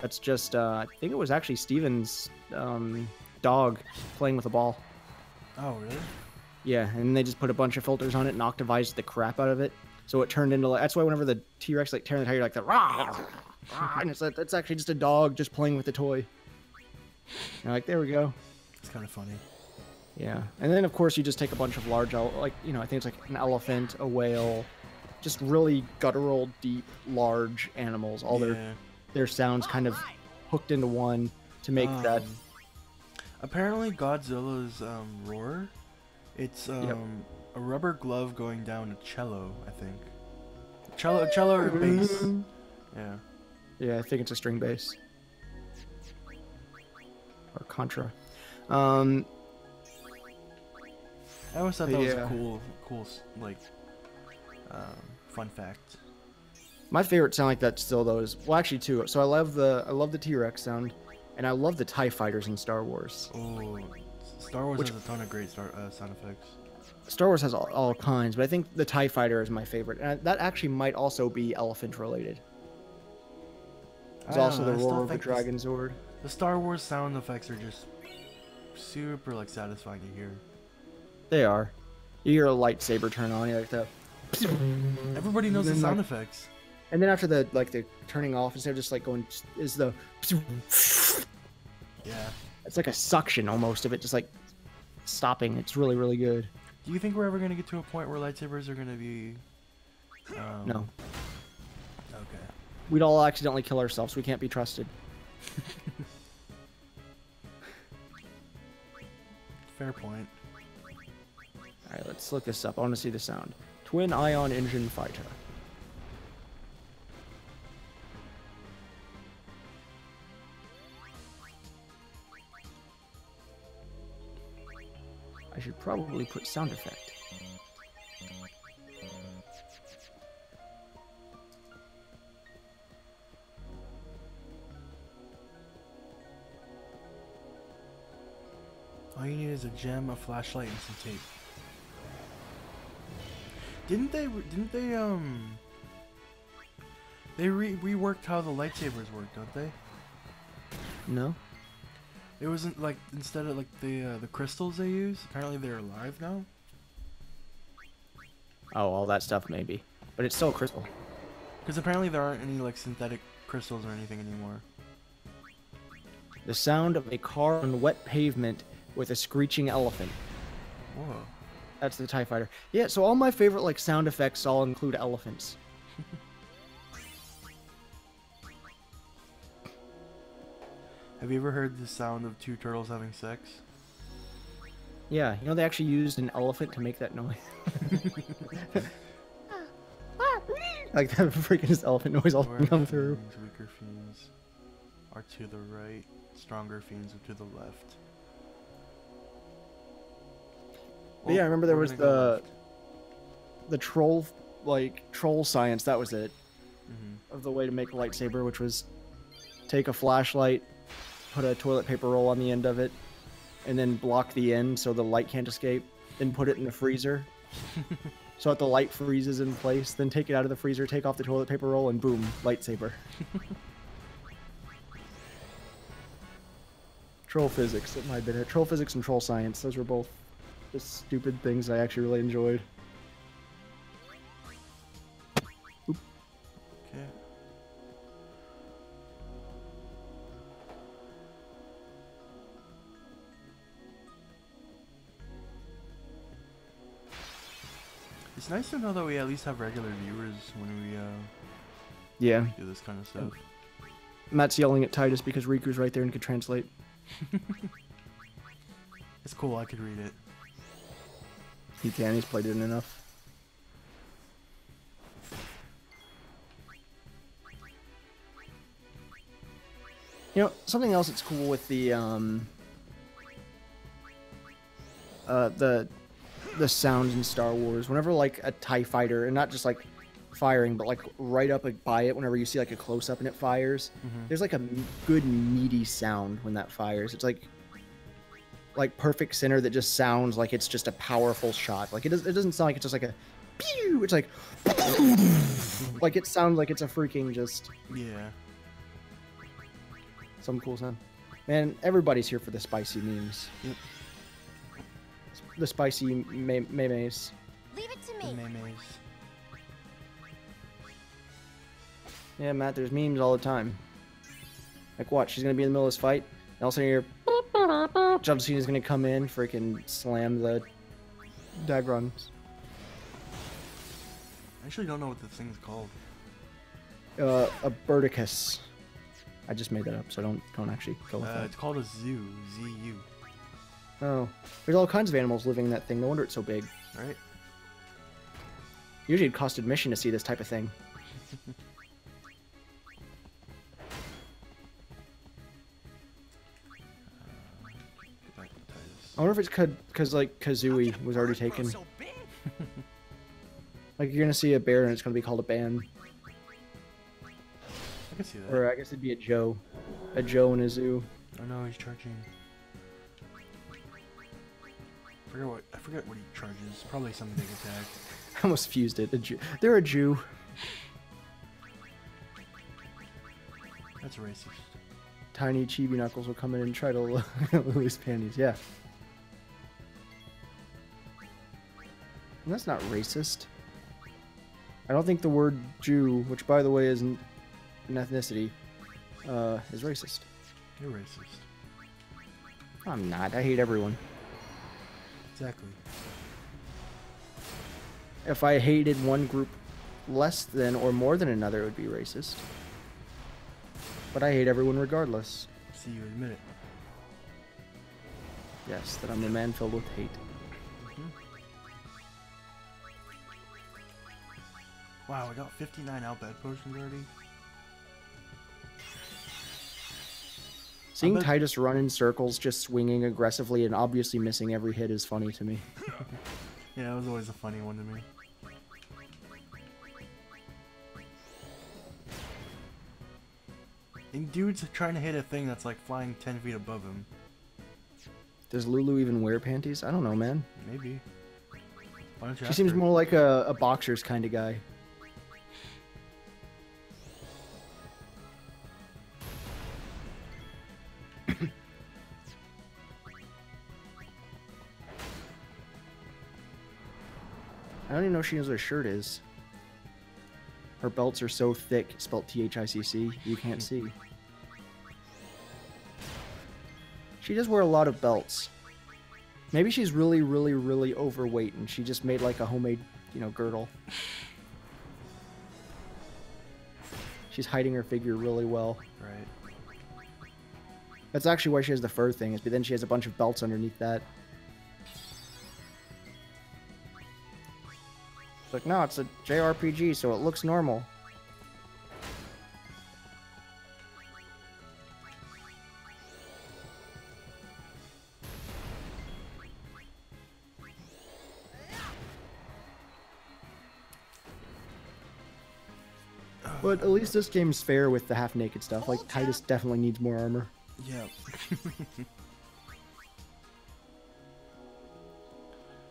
Speaker 1: That's just, I think it was actually Steven's dog playing with a ball.
Speaker 2: Oh, really?
Speaker 1: Yeah, and they just put a bunch of filters on it and octavized the crap out of it. So it turned into, like, that's why whenever the T-Rex like tearing the tire, like the rah, rah, and it's actually just a dog just playing with the toy. And like, there we go.
Speaker 2: It's kind of funny.
Speaker 1: Yeah, and then of course you just take a bunch of large, like, you know, I think it's like an elephant, a whale, just really guttural, deep, large animals. All their sounds kind of hooked into one to make that.
Speaker 2: Apparently Godzilla's roar, it's a rubber glove going down a cello, I think. Cello or bass. Yeah.
Speaker 1: Yeah, I think it's a string bass. Or contra.
Speaker 2: I always thought that was a cool, like, fun fact.
Speaker 1: My favorite sound like that still though is, well, actually two. So I love the T-Rex sound, and I love the TIE fighters in Star Wars.
Speaker 2: Oh, Star Wars has a ton of great sound effects.
Speaker 1: Star Wars has all kinds, but I think the TIE fighter is my favorite, and that actually might also be elephant related. There's also the roar of the Dragon Zord.
Speaker 2: The Star Wars sound effects are just super like satisfying to hear.
Speaker 1: They are. You hear a lightsaber turn on, you like the.
Speaker 2: Everybody knows the sound effects.
Speaker 1: And then after the turning off, instead of just like going, is the.
Speaker 2: Yeah.
Speaker 1: It's like a suction almost of it, just like stopping. It's really, really good.
Speaker 2: Do you think we're ever gonna get to a point where lightsabers are gonna be?
Speaker 1: No.
Speaker 2: Okay.
Speaker 1: We'd all accidentally kill ourselves. We can't be trusted.
Speaker 2: Fair point.
Speaker 1: Alright, let's look this up. I want to see the sound. Twin Ion Engine Fighter. I should probably put sound effect.
Speaker 2: All you need is a gem, a flashlight, and some tape. Didn't they reworked how the lightsabers work, don't they?
Speaker 1: No?
Speaker 2: It wasn't like instead of like the crystals they use. Apparently they're alive now.
Speaker 1: Oh, all that stuff maybe, but it's still a crystal.
Speaker 2: Because apparently there aren't any like synthetic crystals or anything anymore.
Speaker 1: The sound of a car on wet pavement with a screeching elephant.
Speaker 2: Whoa.
Speaker 1: That's the TIE Fighter. Yeah, so all my favorite like sound effects all include elephants.
Speaker 2: Have you ever heard the sound of two turtles having sex?
Speaker 1: Yeah, you know they actually used an elephant to make that noise. Like that freaking just elephant noise all
Speaker 2: Lower
Speaker 1: come through.
Speaker 2: fiends, weaker fiends are to the right, stronger fiends are to the left.
Speaker 1: But yeah, I remember there
Speaker 2: we're
Speaker 1: was
Speaker 2: gonna go left.
Speaker 1: the troll science, that was it.
Speaker 2: Mhm.
Speaker 1: Of the way to make a lightsaber, which was take a flashlight, put a toilet paper roll on the end of it, and then block the end so the light can't escape, then put it in the freezer. So that the light freezes in place, then take it out of the freezer, take off the toilet paper roll, and boom, lightsaber. Troll physics, it might have been it. Troll physics and troll science, those were both just stupid things I actually really enjoyed.
Speaker 2: Okay. It's nice to know that we at least have regular viewers when we
Speaker 1: Yeah.
Speaker 2: do this kind of stuff.
Speaker 1: Matt's yelling at Titus because Riku's right there and could translate.
Speaker 2: It's cool, I could read it.
Speaker 1: He can, he's played it enough. You know, something else that's cool with the sounds in Star Wars, whenever like a TIE fighter, and not just like firing, but like right up like, by it, whenever you see like a close-up and it fires, there's like a good meaty sound when that fires. It's like perfect center that just sounds like it's just a powerful shot. Like it doesn't sound like it's just like a pew. It's like like it sounds like it's a freaking just
Speaker 2: Yeah.
Speaker 1: some cool sound. Man, everybody's here for the spicy memes.
Speaker 2: Yep.
Speaker 1: The spicy memes.
Speaker 4: Leave it to
Speaker 2: The
Speaker 4: me.
Speaker 2: memes.
Speaker 1: Yeah, Matt, there's memes all the time. Like what? She's gonna be in the middle of this fight, and all of a sudden you're John Cena's gonna come in, freaking slam the Dagrons.
Speaker 2: I actually don't know what the thing's called.
Speaker 1: A Birdicus. I just made that up, so don't actually go with that.
Speaker 2: It's called a zoo. Z-U.
Speaker 1: Oh, there's all kinds of animals living in that thing. No wonder it's so big.
Speaker 2: Right?
Speaker 1: Usually it'd cost admission to see this type of thing.
Speaker 2: Get back to Titus.
Speaker 1: I wonder if it's because like Kazooie was already taken.
Speaker 5: So big.
Speaker 1: Like you're gonna see a bear and it's gonna be called a ban,
Speaker 2: I can see that.
Speaker 1: or I guess it'd be a Joe in a zoo.
Speaker 2: Oh no, he's charging. I forget what he charges. Probably some big attack.
Speaker 1: I almost fused it. They're a Jew.
Speaker 2: That's racist.
Speaker 1: Tiny chibi knuckles will come in and try to lose panties. Yeah. And that's not racist. I don't think the word Jew, which by the way isn't an ethnicity, is racist.
Speaker 2: You're racist.
Speaker 1: I'm not. I hate everyone.
Speaker 2: Exactly.
Speaker 1: If I hated one group less than or more than another, it would be racist. But I hate everyone regardless.
Speaker 2: See, you admit it.
Speaker 1: Yes, that I'm a man filled with hate.
Speaker 2: Wow, I got 59 Outbad potions already.
Speaker 1: Seeing
Speaker 2: bet-
Speaker 1: Titus run in circles, just swinging aggressively and obviously missing every hit is funny to me.
Speaker 2: Yeah, that was always a funny one to me. And dude's trying to hit a thing that's like flying 10 feet above him.
Speaker 1: Does Lulu even wear panties? I don't know, man.
Speaker 2: Maybe. Why don't you
Speaker 1: She
Speaker 2: ask
Speaker 1: seems
Speaker 2: her?
Speaker 1: more like a boxer's kind of guy. don't even know if she knows what a shirt is. Her belts are so thick, spelled THICC, you can't see. She does wear a lot of belts. Maybe she's really, really, really overweight and she just made like a homemade, you know, girdle. She's hiding her figure really well.
Speaker 2: Right.
Speaker 1: That's actually why she has the fur thing, is but then she has a bunch of belts underneath that. It's like, no, it's a JRPG, so it looks normal. But at least this game's fair with the half-naked stuff. Like, Titus definitely needs more armor.
Speaker 2: Yeah.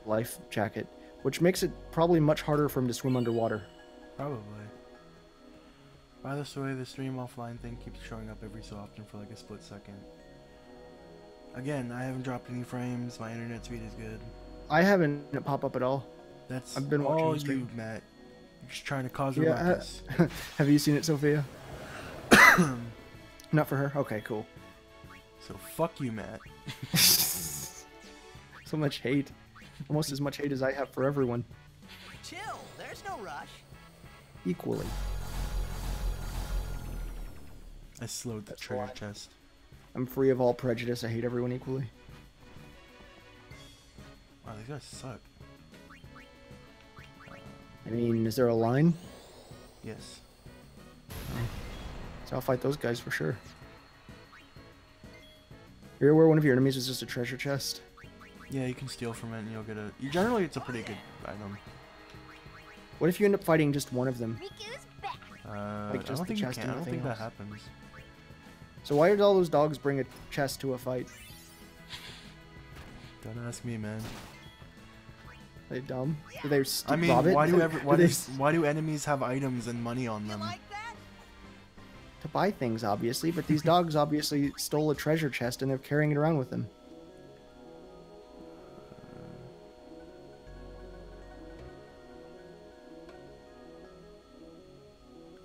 Speaker 1: Life jacket, which makes it probably much harder for him to swim underwater.
Speaker 2: Probably. By the way, the stream offline thing keeps showing up every so often for like a split second. Again, I haven't dropped any frames. My internet speed is good.
Speaker 1: I haven't pop up at all.
Speaker 2: That's
Speaker 1: I've been watching
Speaker 2: all
Speaker 1: the stream.
Speaker 2: you, Matt. You're just trying to cause a
Speaker 1: Yeah,
Speaker 2: ruckus.
Speaker 1: have you seen it, Sophia? Not for her? Okay, cool.
Speaker 2: So fuck you, Matt.
Speaker 1: So much hate. Almost as much hate as I have for everyone.
Speaker 5: Chill, there's no rush.
Speaker 1: Equally.
Speaker 2: I slowed the
Speaker 1: That's
Speaker 2: treasure
Speaker 1: why.
Speaker 2: chest.
Speaker 1: I'm free of all prejudice. I hate everyone equally.
Speaker 2: Wow, these guys suck.
Speaker 1: I mean, is there a line?
Speaker 2: Yes.
Speaker 1: So I'll fight those guys for sure. You're aware one of your enemies is just a treasure chest?
Speaker 2: Yeah, you can steal from it and you'll get a... Generally, it's a pretty good item.
Speaker 1: What if you end up fighting just one of them?
Speaker 4: Riku's back.
Speaker 2: I
Speaker 1: just
Speaker 2: don't
Speaker 1: the
Speaker 2: think you
Speaker 1: chest
Speaker 2: can.
Speaker 1: and
Speaker 2: I don't
Speaker 1: nothing
Speaker 2: think that
Speaker 1: else.
Speaker 2: happens.
Speaker 1: So why did all those dogs bring a chest to a fight?
Speaker 2: Don't ask me, man.
Speaker 1: Are they dumb? Do they
Speaker 2: I mean,
Speaker 1: rob it?
Speaker 2: why do
Speaker 1: they
Speaker 2: enemies have items and money on
Speaker 5: You
Speaker 2: them?
Speaker 5: like that?
Speaker 1: to buy things, obviously, but these dogs obviously stole a treasure chest and they're carrying it around with them.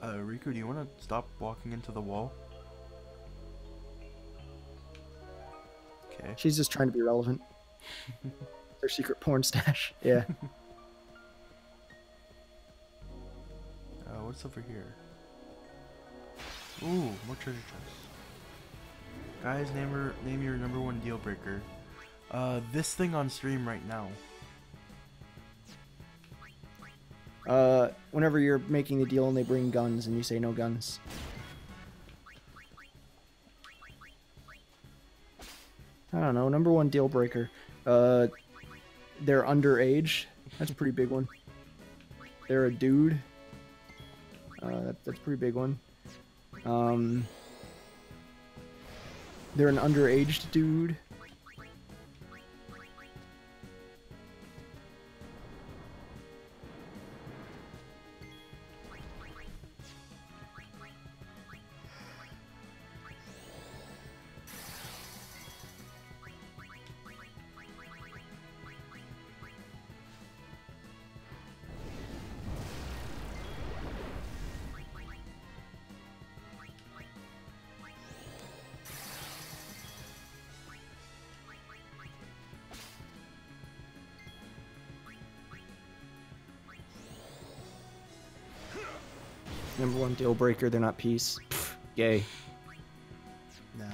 Speaker 2: Riku, do you want to stop walking into the wall? Okay.
Speaker 1: She's just trying to be relevant. Their secret porn stash. Yeah.
Speaker 2: What's over here? Ooh, more treasure chests. Guys, name your number one deal breaker. This thing on stream right now.
Speaker 1: Whenever you're making the deal and they bring guns and you say no guns. I don't know, number one deal breaker. They're underage. That's a pretty big one. They're a dude. That's a pretty big one. They're an underage dude. Number one deal breaker, they're not peace. Pfft, gay.
Speaker 2: Nah.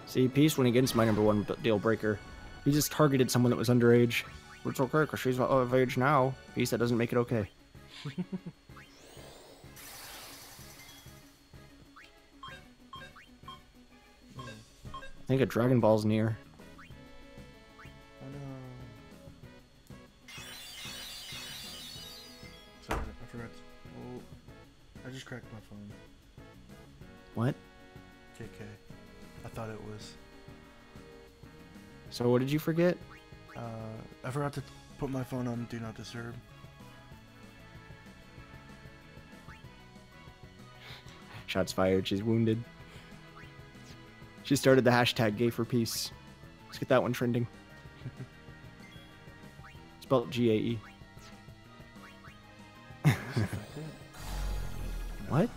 Speaker 1: See, peace went against my number one deal breaker. He just targeted someone that was underage. It's okay, because she's of age now. Peace, that doesn't make it okay. I think a Dragon Ball's near.
Speaker 2: Oh no. Sorry, I forgot. Oh, I just cracked my phone.
Speaker 1: What?
Speaker 2: JK. I thought it was.
Speaker 1: So what did you forget?
Speaker 2: I forgot to put my phone on Do Not Disturb.
Speaker 1: Shots fired, she's wounded. She started the hashtag gay for peace. Let's get that one trending. Spelled G-A-E. What?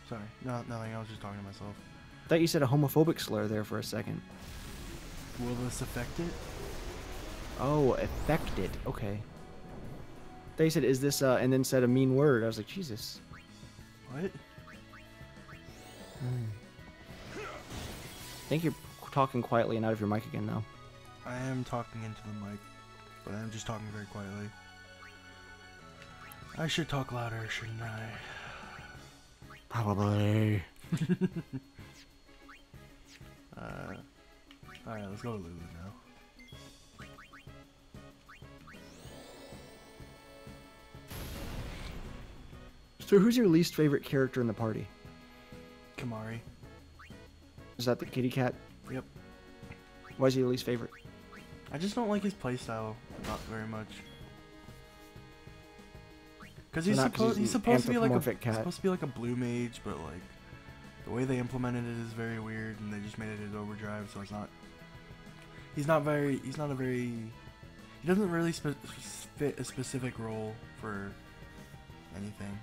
Speaker 2: Sorry, no, nothing. I was just talking to myself.
Speaker 1: I thought you said a homophobic slur there for a second.
Speaker 2: Will this affect it?
Speaker 1: Oh, affected. Okay. They said, "Is this?" And then said a mean word. I was like, Jesus.
Speaker 2: What?
Speaker 1: I think you're talking quietly and out of your mic again, though.
Speaker 2: I am talking into the mic, but I'm just talking very quietly. I should talk louder, shouldn't I?
Speaker 1: Probably.
Speaker 2: Alright, let's go to Lulu now.
Speaker 1: So who's your least favorite character in the party?
Speaker 2: Kamari.
Speaker 1: Is that the kitty cat?
Speaker 2: Yep.
Speaker 1: Why is he your least favorite?
Speaker 2: I just don't like his playstyle not very much. Because he's supposed to be like a blue mage, but like the way they implemented it is very weird, and they just made it his overdrive, so it's not. He doesn't really fit a specific role for anything.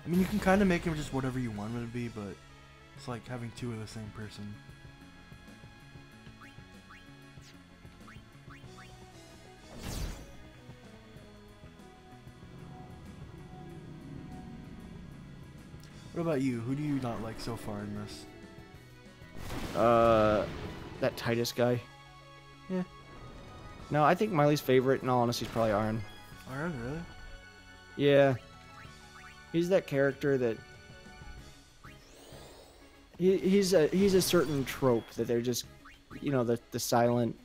Speaker 2: I mean, you can kind of make him just whatever you want him to be, but it's like having two of the same person. What about you? Who do you not like so far in this?
Speaker 1: That Titus guy.
Speaker 2: Yeah.
Speaker 1: No, I think my least favorite, in all honesty, is probably Arn.
Speaker 2: Arn, really?
Speaker 1: Yeah. He's that character that... He's a certain trope that they're just, you know, the silent...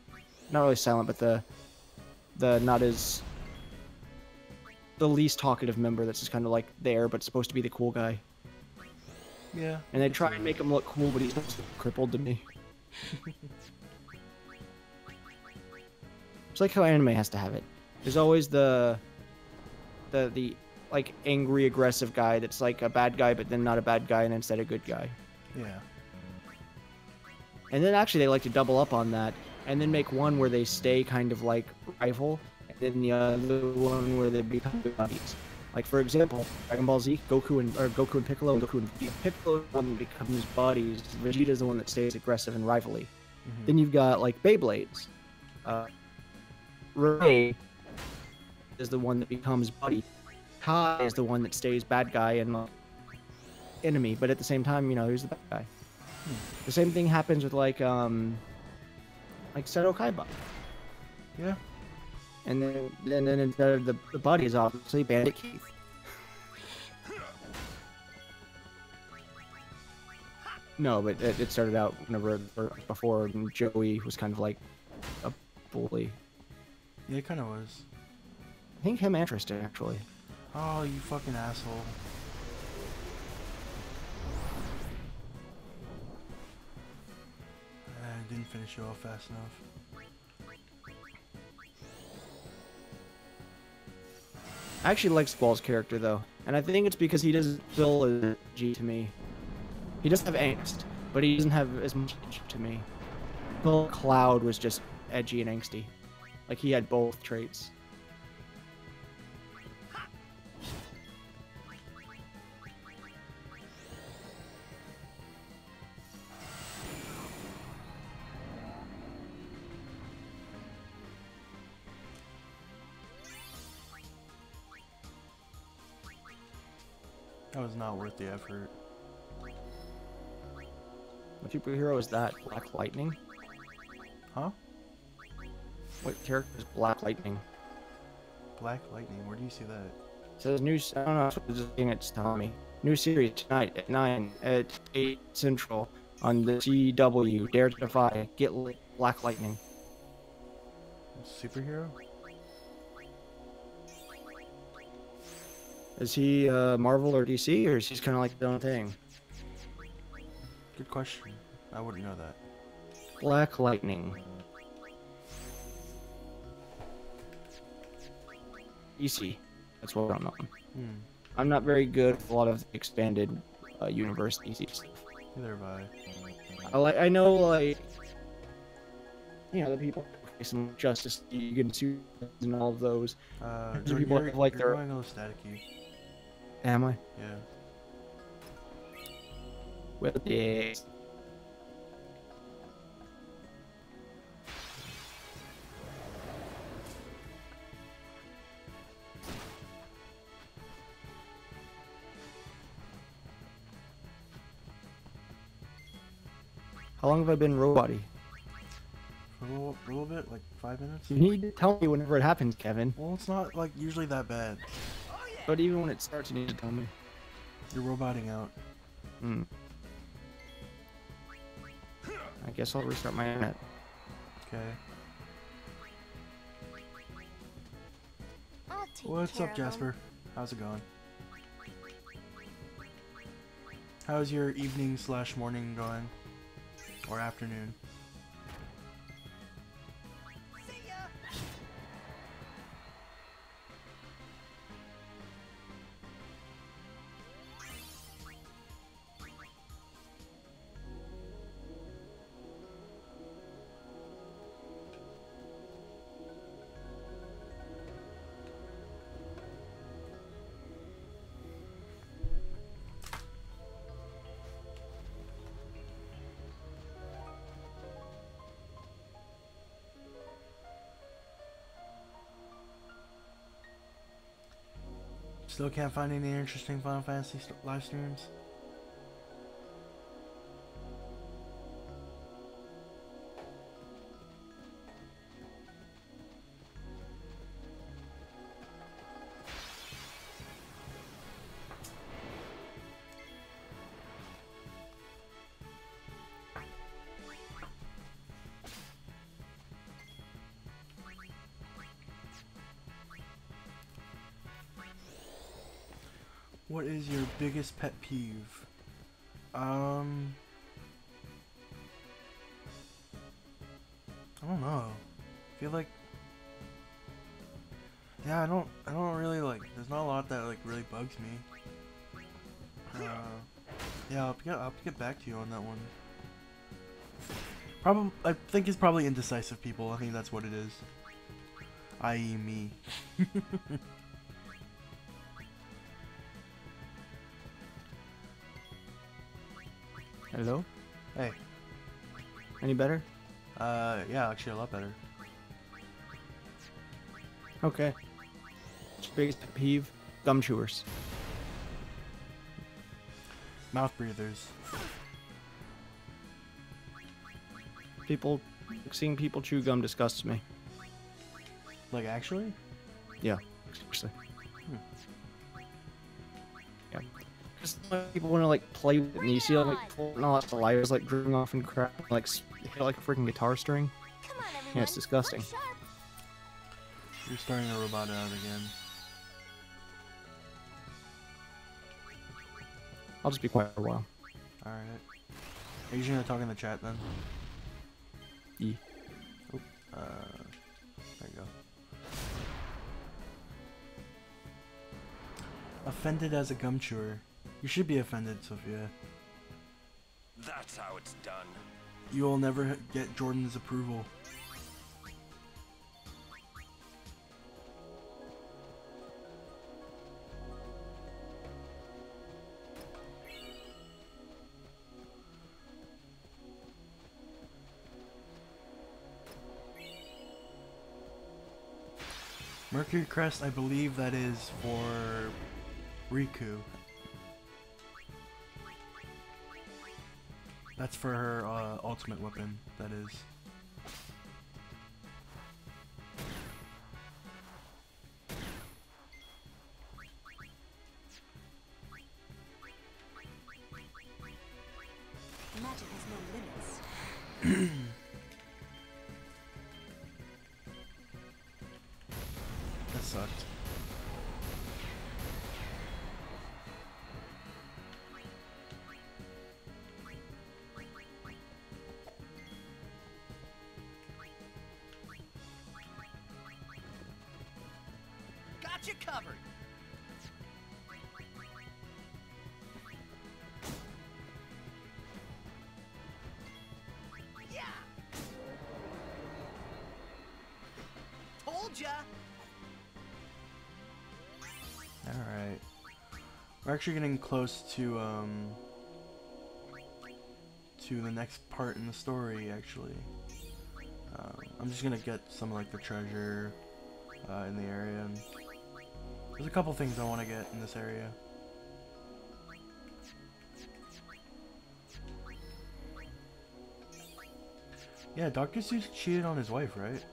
Speaker 1: Not really silent, but the not as... The least talkative member that's just kind of like there, but supposed to be the cool guy.
Speaker 2: Yeah.
Speaker 1: And they try and make him look cool, but he's just crippled to me. It's like how anime has to have it. There's always the like angry, aggressive guy that's like a bad guy, but then not a bad guy, and instead a good guy.
Speaker 2: Yeah.
Speaker 1: And then actually they like to double up on that, and then make one where they stay kind of like rival, and then the other one where they become buddies. Like for example, Dragon Ball Z, Goku and Piccolo, and Goku and Vegeta. Piccolo is the one that becomes buddies. Vegeta is the one that stays aggressive and rivalry.
Speaker 2: Mm-hmm.
Speaker 1: Then you've got like Beyblades. Ray is the one that becomes buddy. Kai is the one that stays bad guy and enemy, but at the same time, you know, he's the bad guy. The same thing happens with like Seto Kaiba.
Speaker 2: Yeah.
Speaker 1: And then instead of the buddies, obviously Bandit Keith. No, but it started out before Joey was kind of like a bully.
Speaker 2: Yeah, it kind of was.
Speaker 1: I think him and Tristan, actually.
Speaker 2: Oh, you fucking asshole. I didn't finish it off fast enough.
Speaker 1: I actually like Squall's character, though. And I think it's because he doesn't feel as edgy to me. He does have angst, but he doesn't have as much edge to me. Bill Cloud was just edgy and angsty. Like, he had both traits.
Speaker 2: That was not worth the effort.
Speaker 1: What superhero is that? Black Lightning?
Speaker 2: Huh?
Speaker 1: What character is Black Lightning?
Speaker 2: Black Lightning? Where do you see that?
Speaker 1: It says new... I don't know, it's just thing it's telling me. New series tonight at 9 at 8 Central on the CW. Dare to Defy. Get Lit. Black Lightning.
Speaker 2: Superhero?
Speaker 1: Is he Marvel or DC, or is he kind of like his own thing?
Speaker 2: Good question. I wouldn't know that.
Speaker 1: Black Lightning. DC. That's what I'm on. I'm not very good with a lot of expanded university stuff.
Speaker 2: Neither have I.
Speaker 1: I know, like, you know, the people facing justice, you can sue and all of those.
Speaker 2: Jordan,
Speaker 1: People have, like,
Speaker 2: you're
Speaker 1: their...
Speaker 2: going a little staticky.
Speaker 1: Am I?
Speaker 2: Yeah.
Speaker 1: Well, yeah. How long have I been robot-y?
Speaker 2: For a little bit, like 5 minutes?
Speaker 1: You need to tell me whenever it happens, Kevin.
Speaker 2: Well, it's not like usually that bad.
Speaker 1: But even when it starts, you need to tell me.
Speaker 2: You're roboting out.
Speaker 1: Hmm. I guess I'll restart my internet.
Speaker 2: Okay.
Speaker 4: I'll take
Speaker 2: What's
Speaker 4: care
Speaker 2: up,
Speaker 4: of 'em.
Speaker 2: Jasper? How's it going? How's your evening / morning going? Or afternoon?
Speaker 5: See ya.
Speaker 2: Still can't find any interesting Final Fantasy live streams? What is your biggest pet peeve? I don't know. I feel like, yeah, I don't really like, there's not a lot that like really bugs me. Yeah, I'll have to get back to you on that one. I think it's probably indecisive people. I think that's what it is. I.e. me.
Speaker 1: Hello?
Speaker 2: Hey.
Speaker 1: Any better?
Speaker 2: Yeah, actually a lot better.
Speaker 1: Okay. Biggest pet peeve? Gum chewers.
Speaker 2: Mouth breathers.
Speaker 1: Seeing people chew gum disgusts me.
Speaker 2: Like, actually?
Speaker 1: Yeah, seriously. Yeah. Because people want to, like, play with it, and you see, like, pulling all that saliva's, like, dripping off and crap, and, like, hit like a freaking guitar string.
Speaker 4: Come on, everyone.
Speaker 1: Yeah, it's disgusting.
Speaker 4: Look sharp.
Speaker 2: You're starting a robot out again.
Speaker 1: I'll just be quiet for a while.
Speaker 2: Alright. Are you just gonna talk in the chat then?
Speaker 1: Yeah.
Speaker 2: Oop. There you go. Offended as a gum chewer. You should be offended, Sophia.
Speaker 3: That's how it's done.
Speaker 2: You will never get Jordan's approval. Mercury Crest, I believe that is for Riku. That's for her ultimate weapon, that is.
Speaker 6: Magic has no limits.
Speaker 2: That sucked.
Speaker 5: Got you covered. ya.
Speaker 2: Alright. We're actually getting close to the next part in the story, actually. I'm just gonna get some like the treasure in the area. And there's a couple things I want to get in this area. Yeah, Dr. Seuss cheated on his wife, right?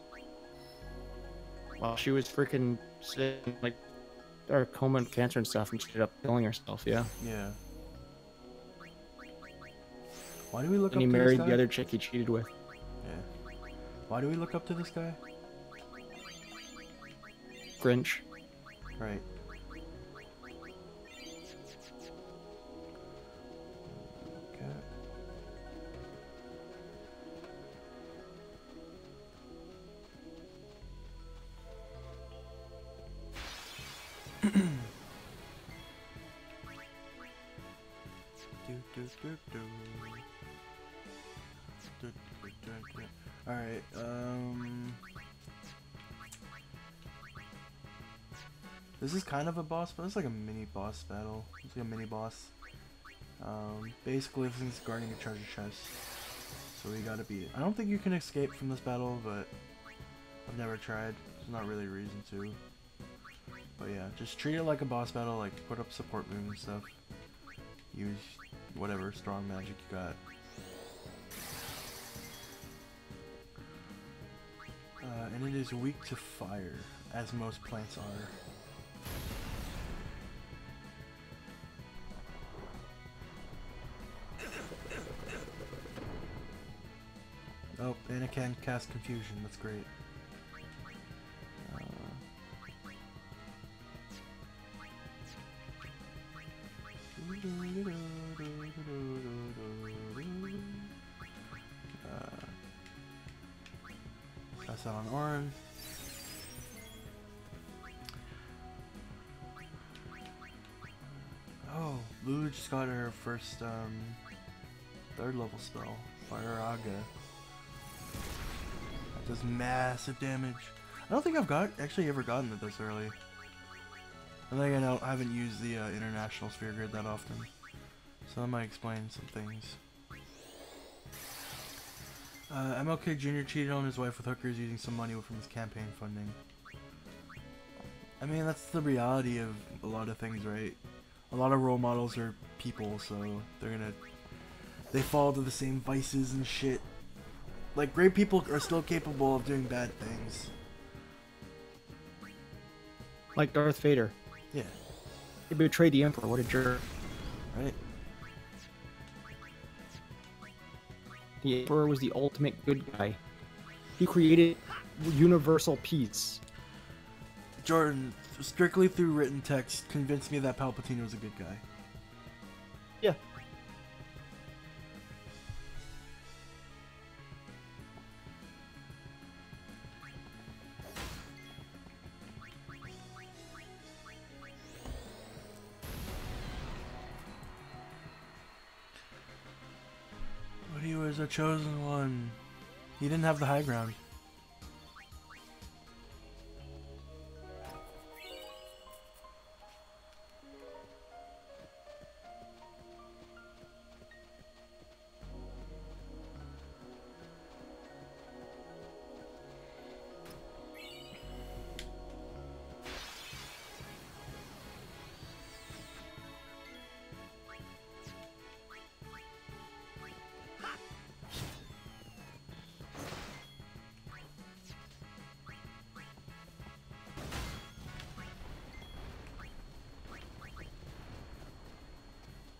Speaker 1: Well, she was freaking sick, like, or coma and cancer and stuff, and she ended up killing herself. Yeah.
Speaker 2: Yeah. Why do we look
Speaker 1: And he
Speaker 2: up to
Speaker 1: married
Speaker 2: this guy?
Speaker 1: the other chick he cheated with.
Speaker 2: Yeah. Why do we look up to this guy?
Speaker 1: Grinch.
Speaker 2: Right. Okay. Alright, this is kind of a boss, but it's like a mini boss battle. It's like a mini boss. Basically, this thing's guarding a treasure chest, so we gotta beat it. I don't think you can escape from this battle, but I've never tried. There's not really a reason to. But yeah, just treat it like a boss battle, like put up support moves and stuff. Use whatever strong magic you got. And it is weak to fire, as most plants are. Oh, and it can cast confusion, that's great. Pass that on Orin. Oh, Lulu just got her first, 3rd level spell, Fire Aga. That does massive damage. I don't think I've actually ever gotten it this early. I think I haven't used the international sphere grid that often, so that might explain some things. MLK Jr. cheated on his wife with hookers using some money from his campaign funding. I mean, that's the reality of a lot of things, right? A lot of role models are people, so they fall to the same vices and shit. Like, great people are still capable of doing bad things.
Speaker 1: Like Darth Vader.
Speaker 2: Yeah.
Speaker 1: He betrayed the Emperor. What a jerk.
Speaker 2: Right?
Speaker 1: The Emperor was the ultimate good guy. He created universal peace.
Speaker 2: Jordan, strictly through written text, convinced me that Palpatine was a good guy.
Speaker 1: Yeah.
Speaker 2: But he was a chosen one. He didn't have the high ground.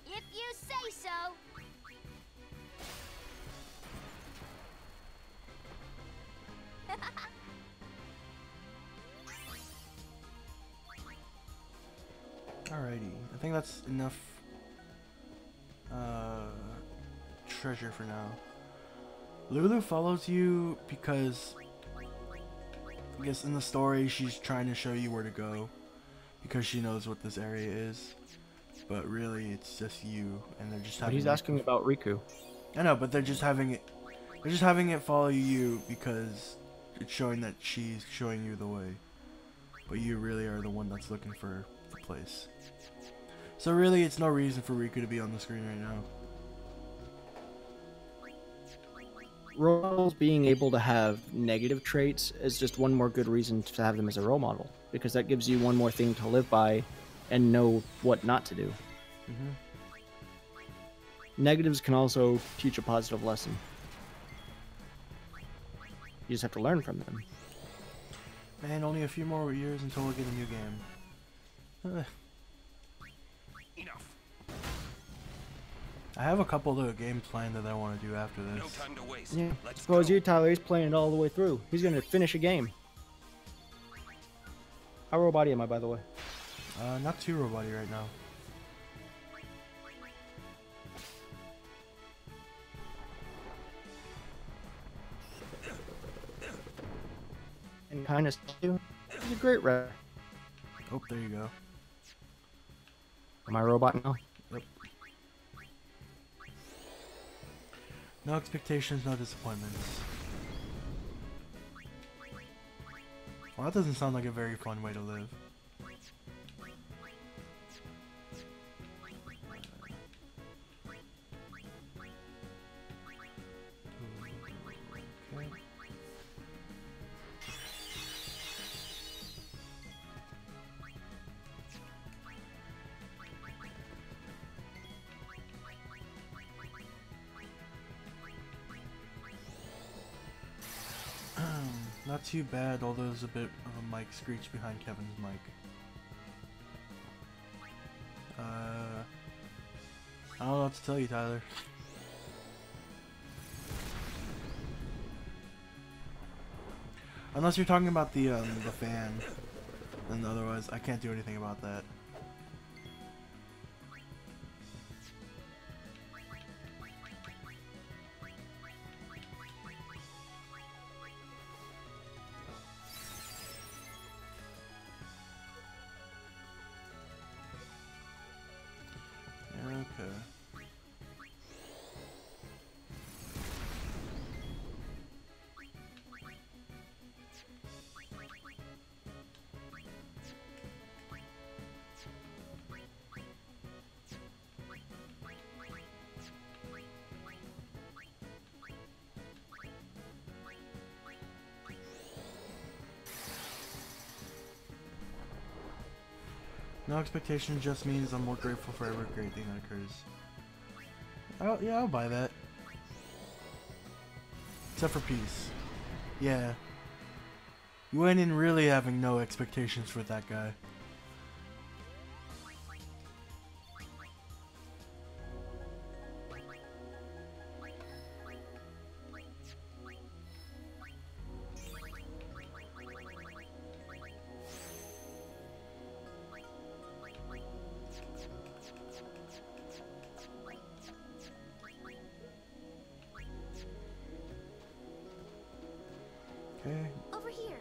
Speaker 4: If you say so.
Speaker 2: Alrighty, I think that's enough treasure for now. Lulu follows you because I guess in the story she's trying to show you where to go because she knows what this area is, but really it's just you, and they're just
Speaker 1: But
Speaker 2: having
Speaker 1: he's asking about Riku.
Speaker 2: I know, but they're just having it follow you because it's showing that she's showing you the way, but you really are the one that's looking for the place. So really, it's no reason for Riku to be on the screen right now.
Speaker 1: Role models being able to have negative traits is just one more good reason to have them as a role model, because that gives you one more thing to live by and know what not to do. Negatives can also teach a positive lesson. You just have to learn from them.
Speaker 2: Man, only a few more years until we get a new game.
Speaker 3: Enough.
Speaker 2: I have a couple of games planned that I want to do after this.
Speaker 3: No time to waste.
Speaker 1: Yeah.
Speaker 3: Let's
Speaker 1: Suppose
Speaker 3: go.
Speaker 1: you, Tyler, he's playing it all the way through. He's going to finish a game. How robot am I, by the way?
Speaker 2: Not too robot-y right now.
Speaker 1: And kind of you. He's a great rep.
Speaker 2: Oh, there you go.
Speaker 1: Am I a robot now?
Speaker 2: Yep. No expectations, no disappointments. Well, that doesn't sound like a very fun way to live. Okay. Not too bad, although there's a bit of a mic screech behind Kevin's mic. I don't know what to tell you, Tyler. Unless you're talking about the fan, and otherwise I can't do anything about that. Okay. No expectation just means I'm more grateful for every great thing that occurs. Yeah, I'll buy that. Except for peace. Yeah. You went in really having no expectations for that guy. Okay,
Speaker 4: Over here.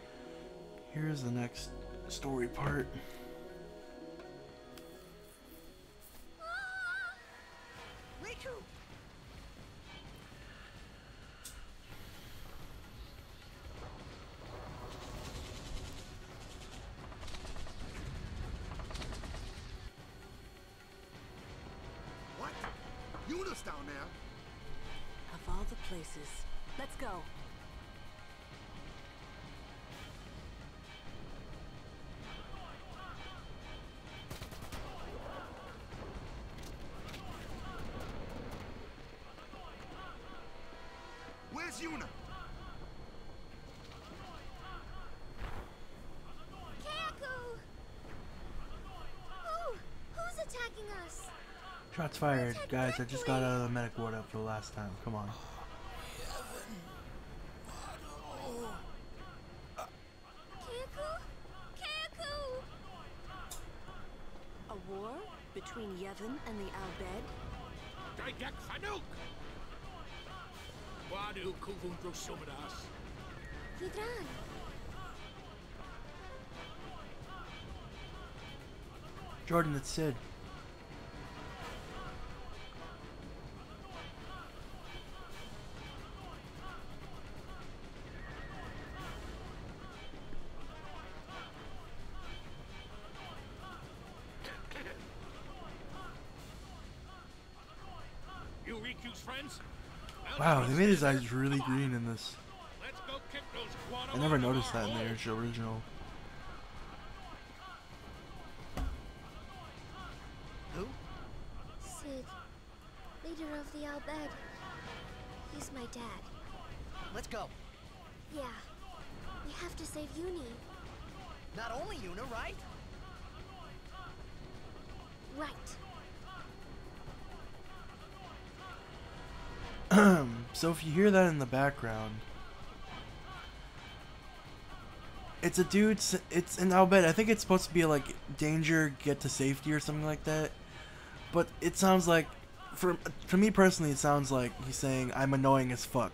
Speaker 2: here's the next story part.
Speaker 5: Riku!
Speaker 7: What? Yuna's down there.
Speaker 6: Of all the places. Let's go.
Speaker 7: Where's Yuna?
Speaker 4: Kaku! Who's attacking us?
Speaker 2: Shots fired. Guys, I just got out of the medic ward up for the last time. Come on.
Speaker 4: Kaku? Kaku!
Speaker 6: A war between Yevon and the Al Bhed?
Speaker 8: Dagak Hanuk! Wadu Kuvun Brusumadas.
Speaker 4: Hidran!
Speaker 2: Jordan, it's Sid.
Speaker 8: Thanks, friends.
Speaker 2: Wow, they made his eyes really green in this.
Speaker 8: Let's go kick those guano
Speaker 2: I never
Speaker 8: out of
Speaker 2: noticed
Speaker 8: our
Speaker 2: that in
Speaker 8: hole.
Speaker 2: the original.
Speaker 5: Who?
Speaker 4: Sid, leader of the Al Bhed. He's my dad.
Speaker 5: Let's go.
Speaker 4: Yeah. We have to save Uni.
Speaker 5: Not only Yuna, right?
Speaker 4: Right.
Speaker 2: So if you hear that in the background, it's a dude. It's an Al Bhed. I think it's supposed to be like danger, get to safety or something like that. But it sounds like, for me personally, it sounds like he's saying I'm annoying as fuck.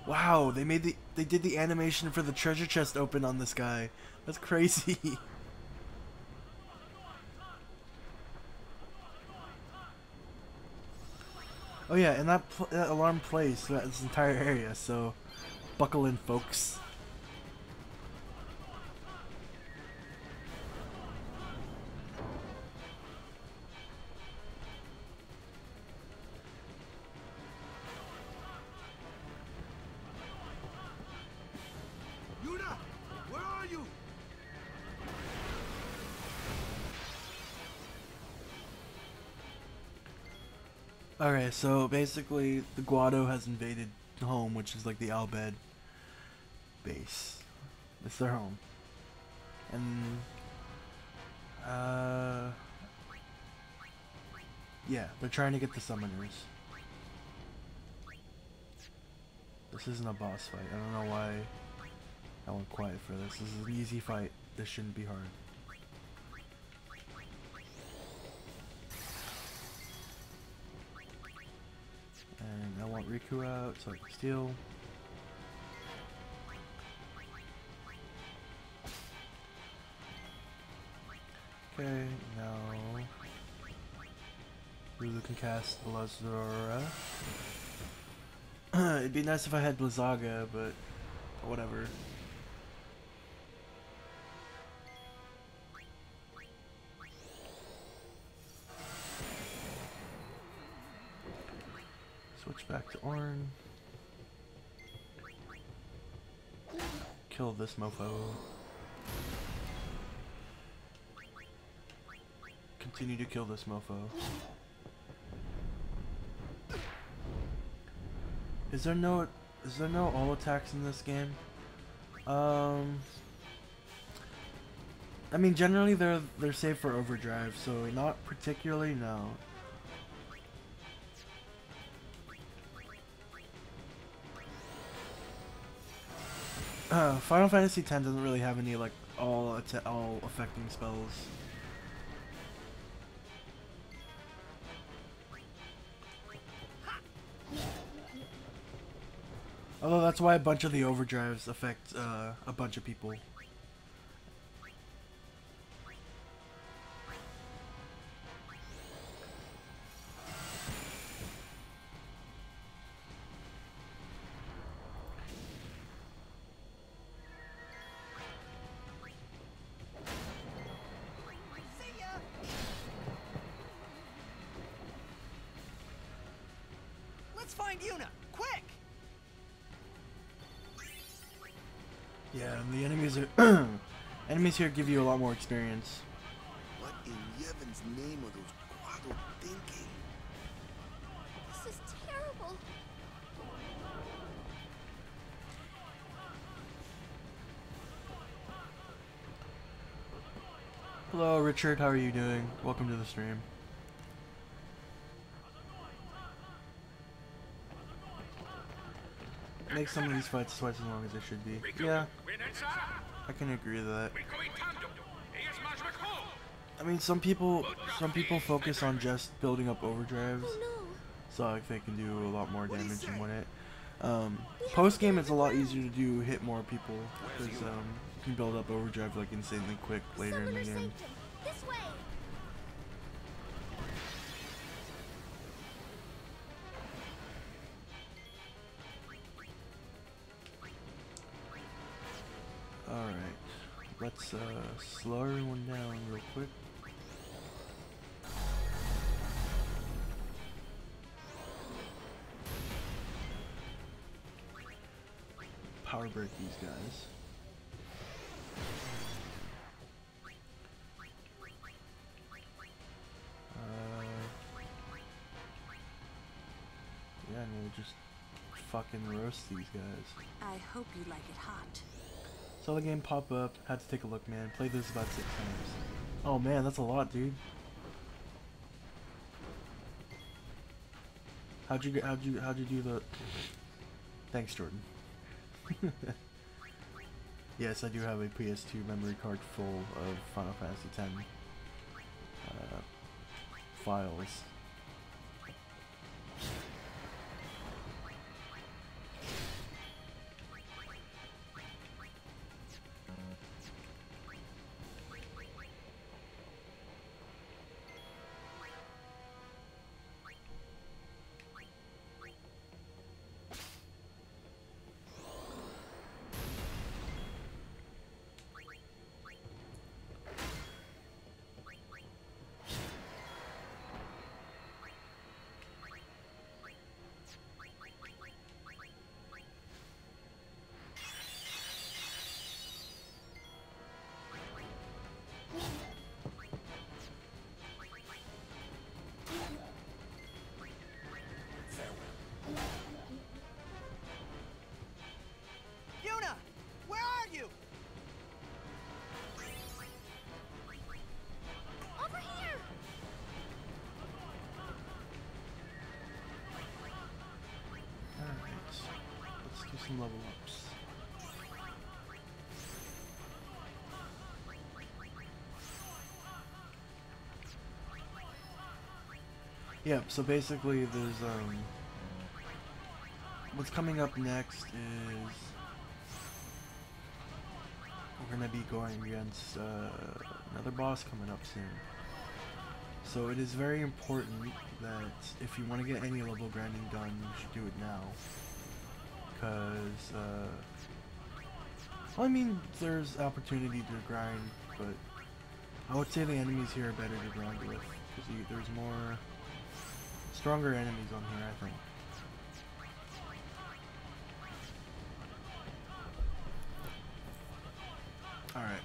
Speaker 2: Wow, they did the animation for the treasure chest open on this guy. That's crazy. Oh yeah, and that alarm plays throughout this entire area, so buckle in, folks.
Speaker 7: Yuna, where are you?
Speaker 2: Okay, so basically the Guado has invaded home, which is like the Al Bhed base. It's their home. And yeah, they're trying to get the summoners. This isn't a boss fight. I don't know why I went quiet for this. This is an easy fight. This shouldn't be hard. And I want Riku out so I can steal. Okay, now Lulu can cast Blazora. It'd be nice if I had Blizzaga, but whatever. Switch back to Orn. Kill this mofo. Continue to kill this mofo. Is there no all attacks in this game? I mean, generally they're safe for overdrive, so not particularly, no. Final Fantasy X doesn't really have any like all affecting spells. Although that's why a bunch of the overdrives affect a bunch of people.
Speaker 5: See ya. Let's find Yuna, quick!
Speaker 2: Yeah, and the enemies are enemies here give you a lot more experience.
Speaker 7: What in Yevon's name are those Guado thinking?
Speaker 4: This is terrible.
Speaker 2: Hello, Richard. How are you doing? Welcome to the stream. Make some of these fights twice as long as they should be. Yeah, I can agree to that. I mean, some people focus on just building up overdrives,
Speaker 4: Oh no.
Speaker 2: so like they can do a lot more damage and whatnot. Post game, it's a lot easier to do hit more people because you can build up overdrive like insanely quick later in the
Speaker 4: Summoner
Speaker 2: game.
Speaker 4: saved him. This way.
Speaker 2: Alright, let's slow everyone down real quick. Power break these guys. Yeah, and we'll just fucking roast these guys.
Speaker 6: I hope you like it hot.
Speaker 2: Saw the game pop up, had to take a look, man. Played this about 6 times. Oh man, that's a lot, dude. How'd you do the... Thanks, Jordan. Yes, I do have a PS2 memory card full of Final Fantasy X files.
Speaker 5: Yuna! Where are you?
Speaker 4: Over here!
Speaker 2: Alright, let's do some level ups. Yep, so basically there's what's coming up next is we're gonna be going against another boss coming up soon. So it is very important that if you want to get any level grinding done, you should do it now. Because, well, I mean, there's opportunity to grind, but I would say the enemies here are better to grind with. Because there's more stronger enemies on here, I think. Alright.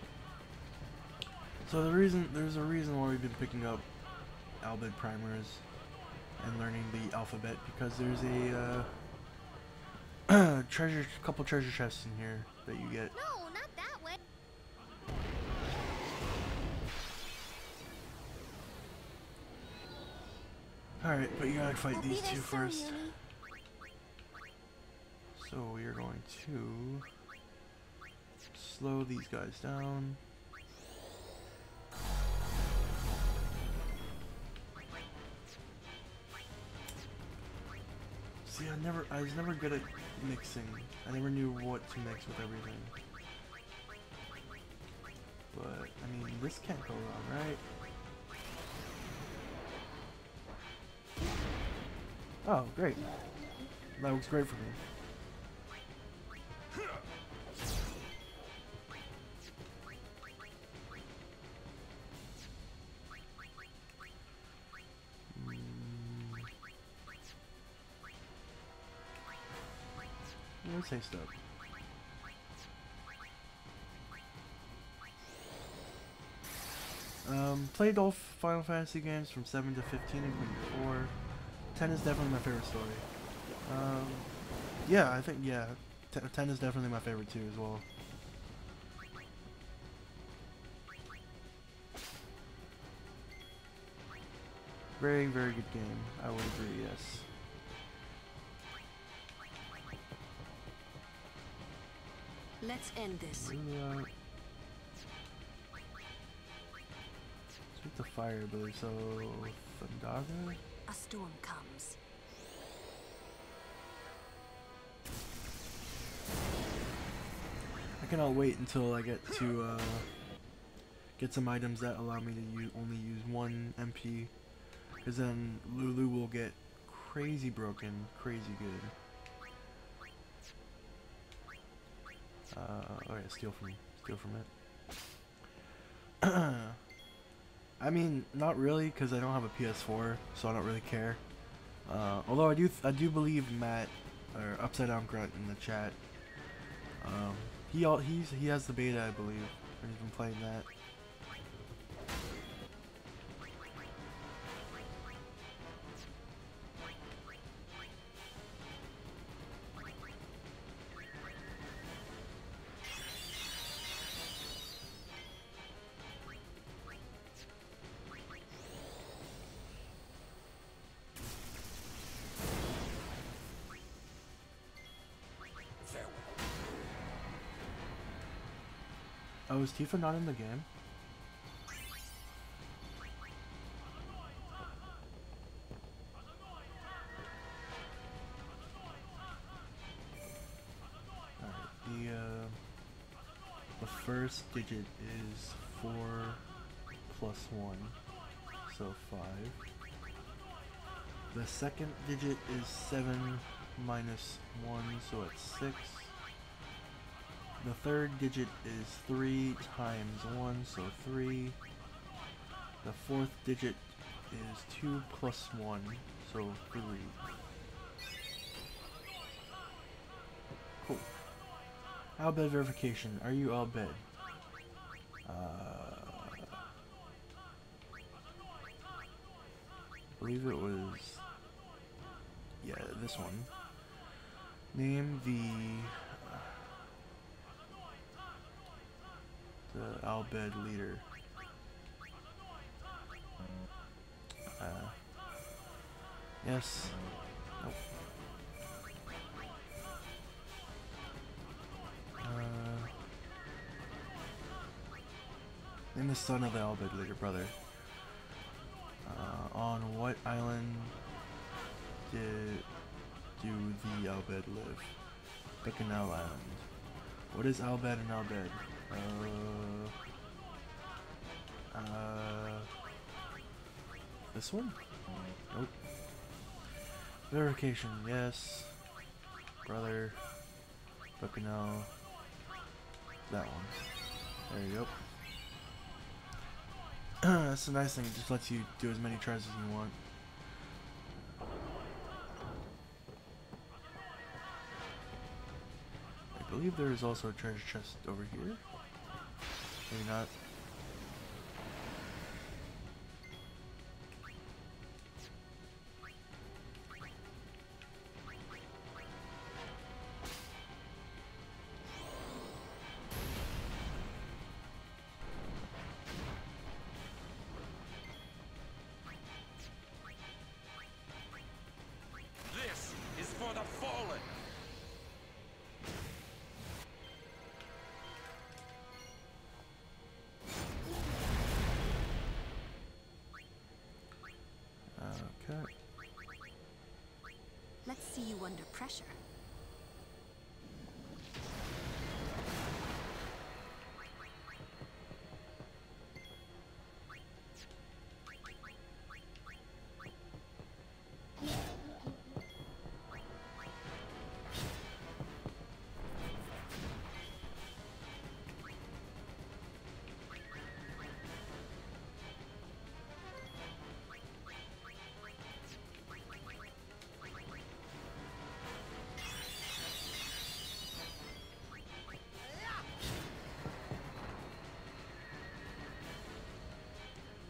Speaker 2: So there's a reason why we've been picking up Albed primers and learning the alphabet, because there's a couple treasure chests in here that you get.
Speaker 4: No, not that way.
Speaker 2: Alright, but you gotta fight
Speaker 4: I'll
Speaker 2: these
Speaker 4: be there
Speaker 2: two
Speaker 4: soon,
Speaker 2: first.
Speaker 4: Yumi.
Speaker 2: So we are going to slow these guys down. See, I was never good at mixing. I never knew what to mix with everything. But, I mean, this can't go wrong, right? Oh, great. That looks great for me. Let's say stop. Played all Final Fantasy games from 7 to 15, including 4. 10 is definitely my favorite story. Yeah, I think, yeah, 10 is definitely my favorite too as well. Very, very good game. I would agree, yes.
Speaker 6: Let's end this.
Speaker 2: Speak the fire, I believe. So, Thundaga?
Speaker 6: A storm comes.
Speaker 2: I cannot wait until I get to get some items that allow me to only use 1 MP, because then Lulu will get crazy broken, crazy good. Oh yeah, steal from me. go from it. I mean, not really, because I don't have a PS4, so I don't really care. Although I do believe Matt, or Upside Down Grunt in the chat. He has the beta, I believe, and he's been playing that. Oh, is Tifa not in the game? Alright, the first digit is 4 plus 1, so 5. The second digit is 7 minus 1, so it's 6. The third digit is 3 times 1, so 3. The fourth digit is 2 plus 1, so 3. Cool. Albed verification. Are you Albed? I believe it was... yeah, this one. Name the Albed leader. Yes. Nope. Name the son of the Albed leader, brother. On what island do the Albed live? Bikanal Island. What is Albed and Albed? This one? Nope. Verification, yes. Brother. Bikanal. That one. There you go. That's a nice thing, it just lets you do as many tries as you want. I believe there is also a treasure chest over here. Maybe not.
Speaker 8: This is for the fallen.
Speaker 2: Okay.
Speaker 6: Let's see you under pressure.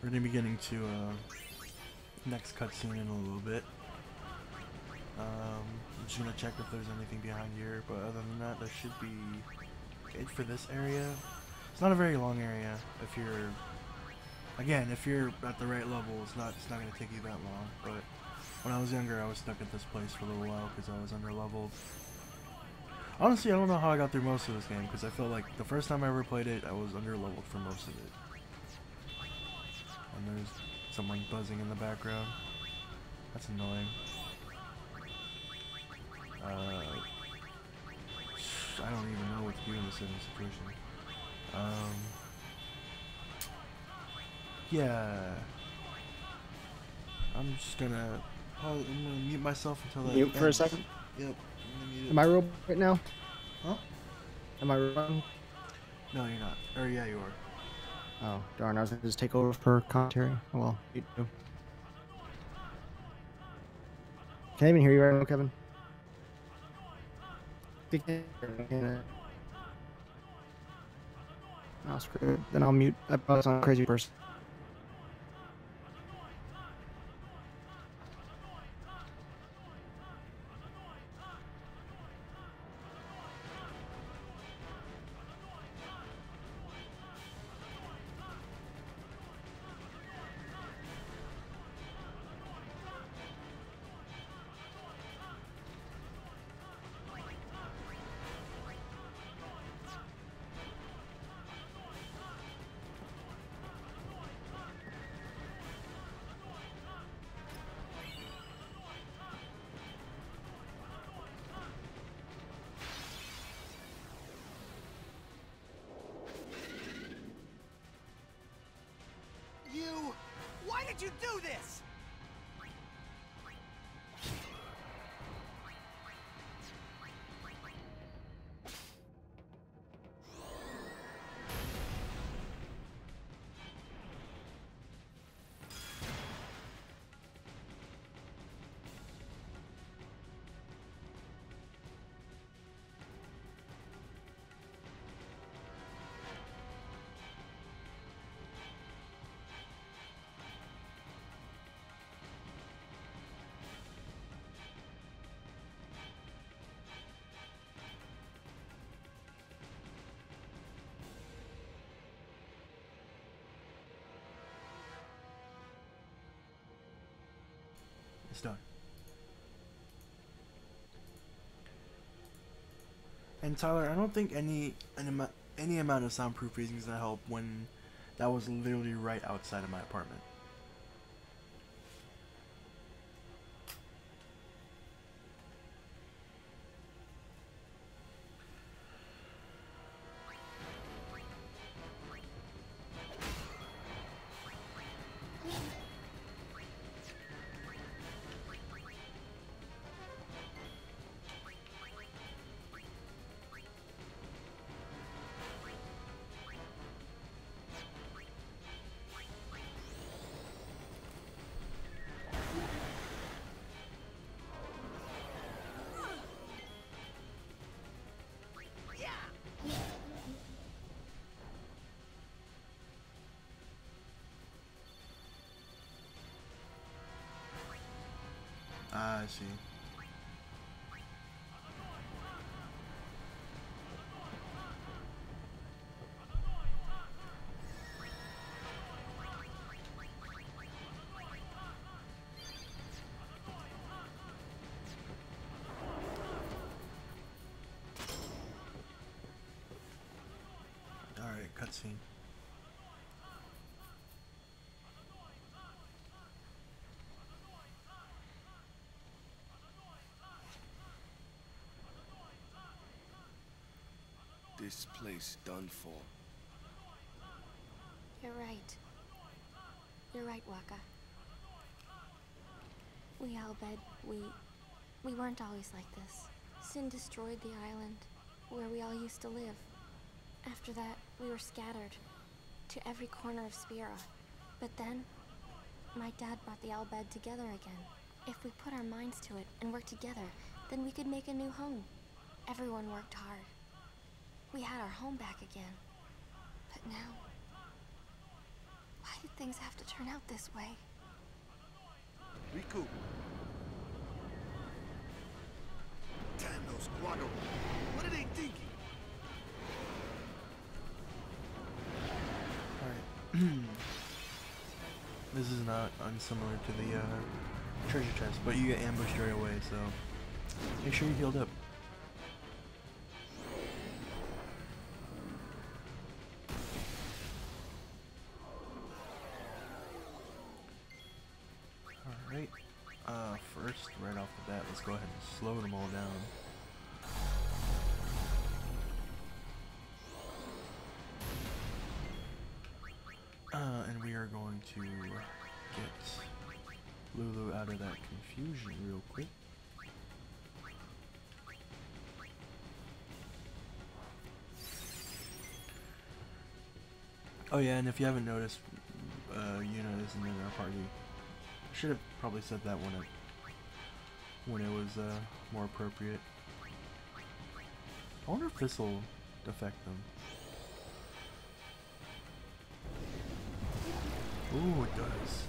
Speaker 2: We're gonna be getting to next cutscene in a little bit. I'm just gonna check if there's anything behind here, but other than that, that should be it for this area. It's not a very long area. If you're, again, if you're at the right level, it's not gonna take you that long. But when I was younger, I was stuck at this place for a little while because I was under-leveled. Honestly, I don't know how I got through most of this game because I felt like the first time I ever played it, I was under-leveled for most of it. And there's someone buzzing in the background. That's annoying. I don't even know what to do in this situation. Yeah. I'm just gonna mute myself until that
Speaker 1: Mute for a
Speaker 2: ends.
Speaker 1: second?
Speaker 2: Yep.
Speaker 1: Am I real right now?
Speaker 2: Huh?
Speaker 1: Am I wrong?
Speaker 2: No, you're not. Or yeah, you are.
Speaker 1: Oh, darn, I was gonna just take over for commentary. Well, you do. Can I even hear you right now, Kevin? Oh, screw it. Then I'll mute. I probably sound like a crazy person.
Speaker 5: You... Why did you do this?
Speaker 2: It's done. And Tyler, I don't think any amount of soundproof freezing is gonna help when that was literally right outside of my apartment. Ah, I see. Alright, cutscene.
Speaker 7: This place done for.
Speaker 4: You're right. You're right, Waka. We Albed, we weren't always like this. Sin destroyed the island, where we all used to live. After that, we were scattered to every corner of Spira. But then, my dad brought the Albed together again. If we put our minds to it and worked together, then we could make a new home. Everyone worked hard. We had our home back again. But now, why did things have to turn out this way?
Speaker 7: Riku. Damn those Quado. What are they thinking?
Speaker 2: Alright. This is not unsimilar to the treasure chest, but you get ambushed right away, so make sure you're healed up. Alright. First, right off the bat, let's go ahead and slow them all down. And we are going to get Lulu out of that confusion real quick. Oh yeah, and if you haven't noticed, Yuna isn't in our party. I should have probably said that when it was more appropriate. I wonder if this will affect them. Ooh, it does.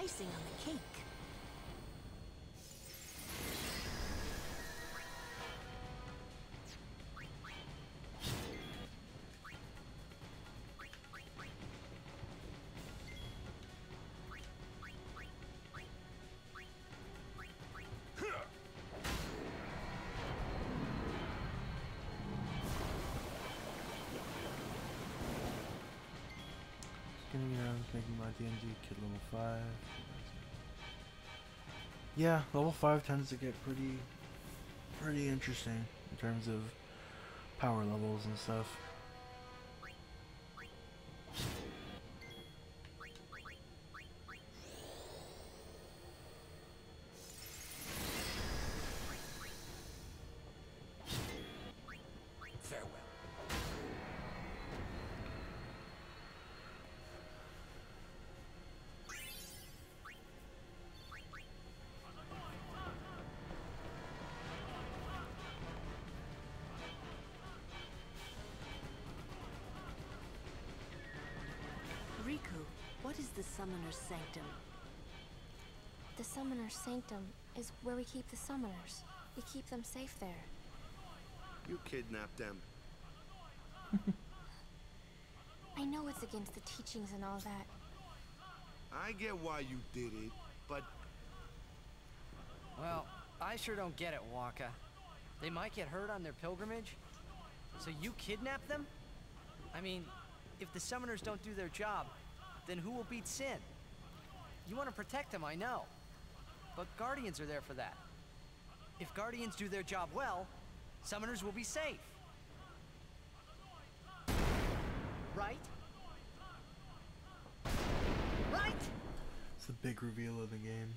Speaker 6: Icing on the cake.
Speaker 2: Getting around making my D&D kid level 5. Yeah, level 5 tends to get pretty interesting in terms of power levels and stuff.
Speaker 3: Farewell.
Speaker 6: Riku, what is the Summoner's Sanctum?
Speaker 4: The Summoner's Sanctum is where we keep the summoners. We keep them safe there.
Speaker 7: You kidnapped them.
Speaker 4: I know it's against the teachings and all that.
Speaker 7: I get why you did it, but
Speaker 5: Well, I sure don't get it, Waka. They might get hurt on their pilgrimage. So you kidnap them? I mean, if the summoners don't do their job, then who will beat Sin? You want to protect them, I know. But Guardians are there for that. If Guardians do their job well, summoners will be safe. Right? Right?
Speaker 2: It's the big reveal of the game.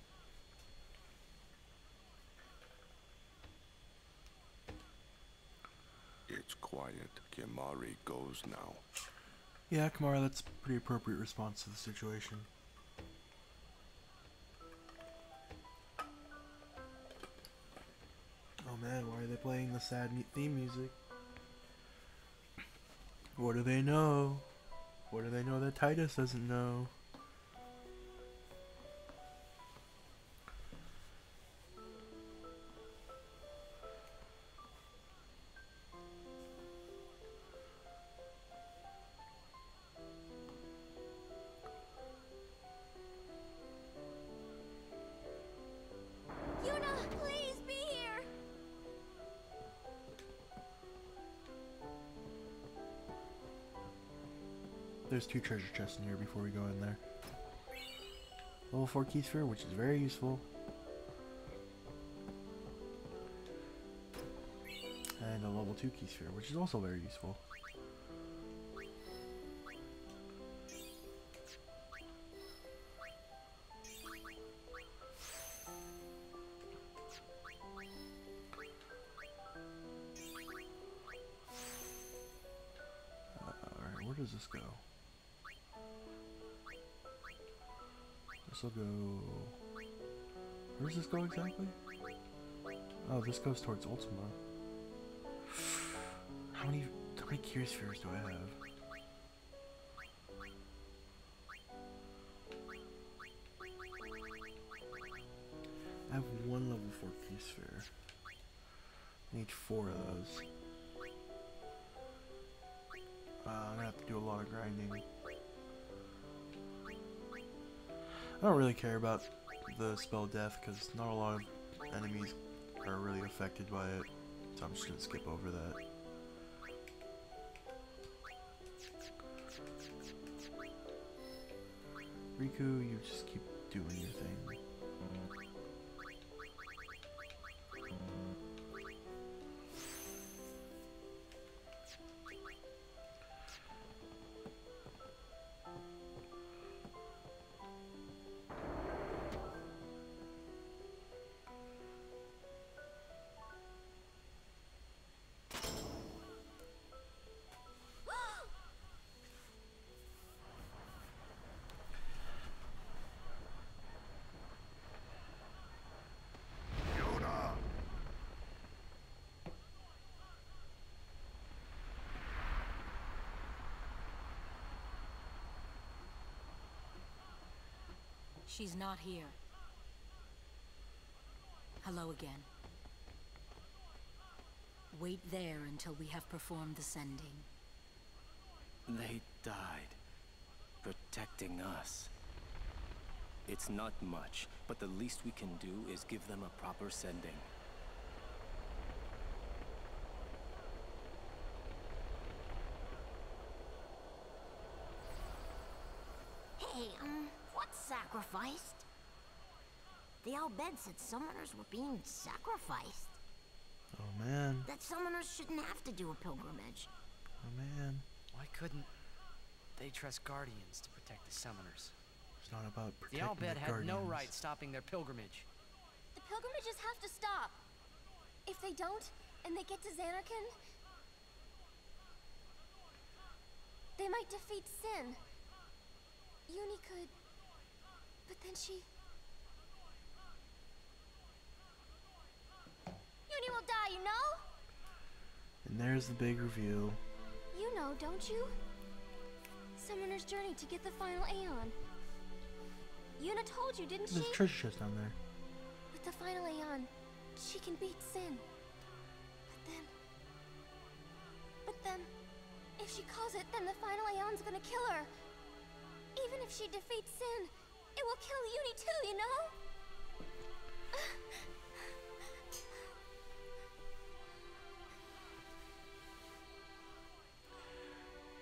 Speaker 7: it's quiet. Kimari goes now.
Speaker 2: Yeah, Kamara, that's a pretty appropriate response to the situation. Oh man, why are they playing the sad theme music? What do they know? What do they know that Titus doesn't know?
Speaker 4: Yuna, please be here!
Speaker 2: There's 2 treasure chests in here before we go in there. Level 4 key sphere, which is very useful. And a level 2 key sphere, which is also very useful. Alright, where does this go? This will go. Where does this go exactly? Oh, this goes towards Ultima. How many Cure Spheres do I have? I have one level 4 Cure Sphere. I need 4 of those. I'm gonna have to do a lot of grinding. I don't really care about the spell death because not a lot of enemies are really affected by it, so I'm just gonna skip over that. Riku, you just keep doing your thing.
Speaker 6: She's not here. Hello again. Wait there until we have performed the sending.
Speaker 9: They died, protecting us. It's not much, but the least we can do is give them a proper sending.
Speaker 10: Hey, what's sacrificed? The Al Bhed said summoners were being sacrificed.
Speaker 2: Oh man.
Speaker 10: That summoners shouldn't have to do a pilgrimage.
Speaker 2: Oh man.
Speaker 5: Why couldn't they trust guardians to protect the summoners?
Speaker 2: It's not about
Speaker 5: The
Speaker 2: protecting
Speaker 5: Al Bhed
Speaker 2: the
Speaker 5: had
Speaker 2: guardians.
Speaker 5: no right stopping their pilgrimage.
Speaker 4: The pilgrimages have to stop. If they don't, and they get to Xanarkand, they might defeat Sin. Uni could... But then she... Uni will die, you know?
Speaker 2: And there's the big reveal.
Speaker 4: You know, don't you? Summoner's journey to get the final Aeon. Yuna told you, didn't she?
Speaker 2: There's a treasure chest down there.
Speaker 4: With the final Aeon, she can beat Sin. But then, if she calls it, then the final Aeon's gonna kill her. Even if she defeats Sin, it will kill Uni too, you know?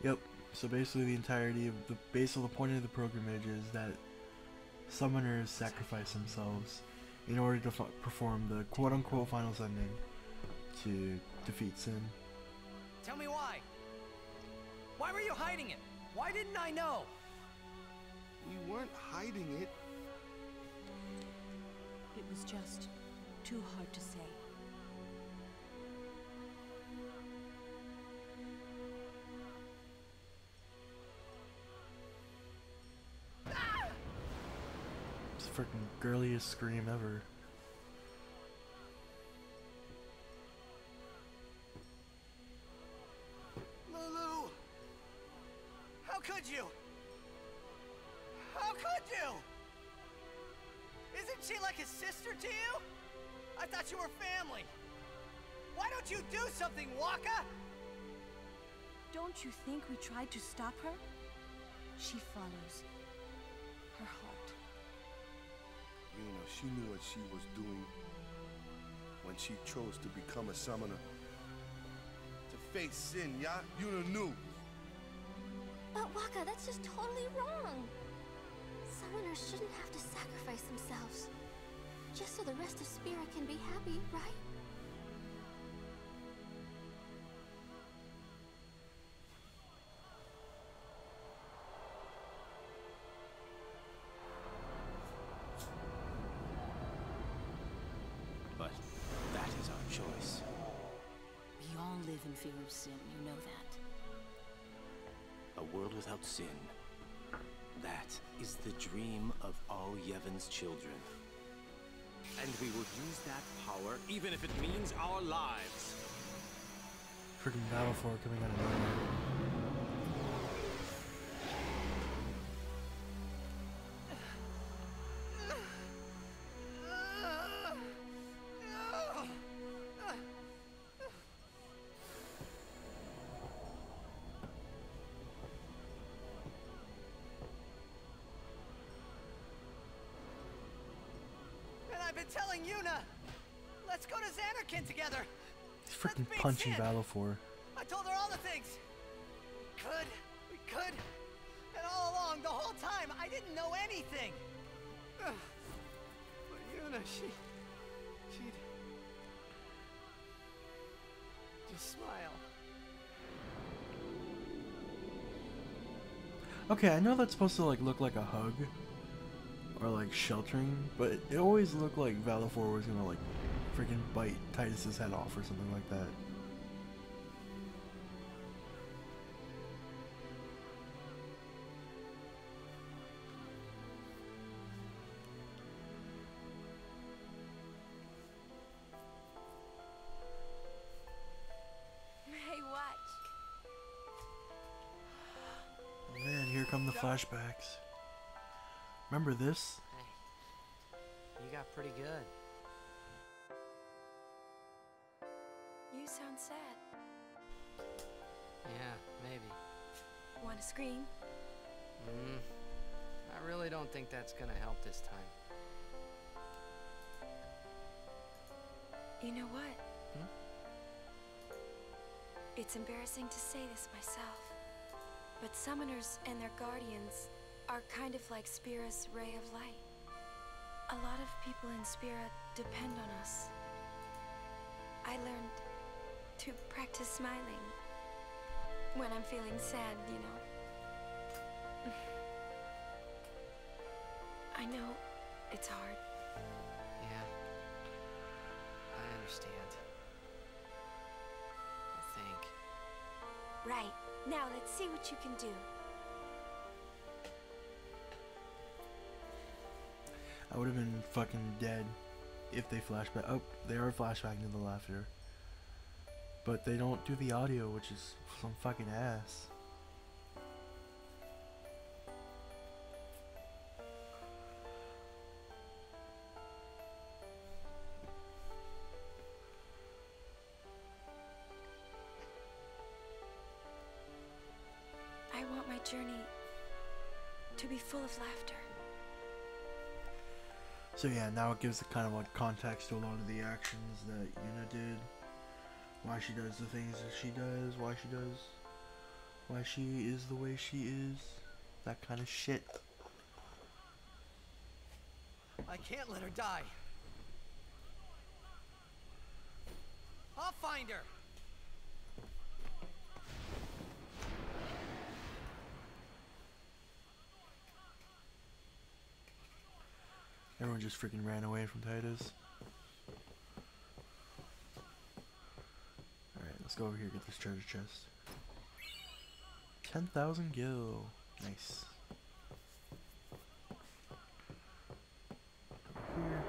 Speaker 2: Yep. So basically the entirety of the point of the pilgrimage is that summoners sacrifice themselves in order to perform the quote-unquote final sending to defeat Sin.
Speaker 5: Tell me why. Why were you hiding it? Why didn't I know?
Speaker 7: We weren't hiding it.
Speaker 6: It was just too hard to say.
Speaker 2: It's the freaking girliest scream ever.
Speaker 5: Lulu! How could you? How could you? Isn't she like a sister to you? I thought you were family. Why don't you do something, Waka?
Speaker 6: Don't you think we tried to stop her? She follows her heart.
Speaker 7: You know, she knew what she was doing when she chose to become a summoner. To face Sin, yeah? You knew.
Speaker 4: But Waka, that's just totally wrong. Summoners shouldn't have to sacrifice themselves. Just so the rest of Spirit can be happy, right?
Speaker 9: But that is our choice.
Speaker 6: We all live in fear of sin, you know that.
Speaker 9: A world without sin. That is the dream of all Yevon's children. And we will use that power even if it means our lives.
Speaker 2: Freaking Battle for coming out of nowhere.
Speaker 5: I've been telling Yuna, let's go to Xanarkin together.
Speaker 2: He's freaking punching Battle for.
Speaker 5: I told her all the things. We could. And all along, the whole time, I didn't know anything. But Yuna, she'd just smile.
Speaker 2: Okay, I know that's supposed to like look like a hug or like sheltering, but it always looked like Valifor was gonna like freaking bite Titus's head off or something like that.
Speaker 6: Hey, watch.
Speaker 2: Oh man, here come the flashbacks. Remember this?
Speaker 5: Hey, you got pretty good.
Speaker 6: You sound sad.
Speaker 5: Yeah, maybe.
Speaker 6: Want to scream?
Speaker 5: I really don't think that's gonna help this time.
Speaker 6: You know what? It's embarrassing to say this myself, but summoners and their guardians are kind of like Spira's ray of light. A lot of people in Spira depend on us. I learned to practice smiling when I'm feeling sad, you know. I know it's hard.
Speaker 5: Yeah, I understand. I think.
Speaker 6: Right. Now let's see what you can do.
Speaker 2: I would have been fucking dead if they flashback. Oh, they are flashbacking to the laughter. But they don't do the audio, which is some fucking ass.
Speaker 6: I want my journey to be full of laughter.
Speaker 2: So yeah, now it gives a kind of like context to a lot of the actions that Yuna did. Why she does the things that she does, why she is the way she is. That kind of shit.
Speaker 5: I can't let her die. I'll find her.
Speaker 2: Everyone just freaking ran away from Titus. Alright, let's go over here and get this treasure chest. 10,000 gil. Nice. Over here.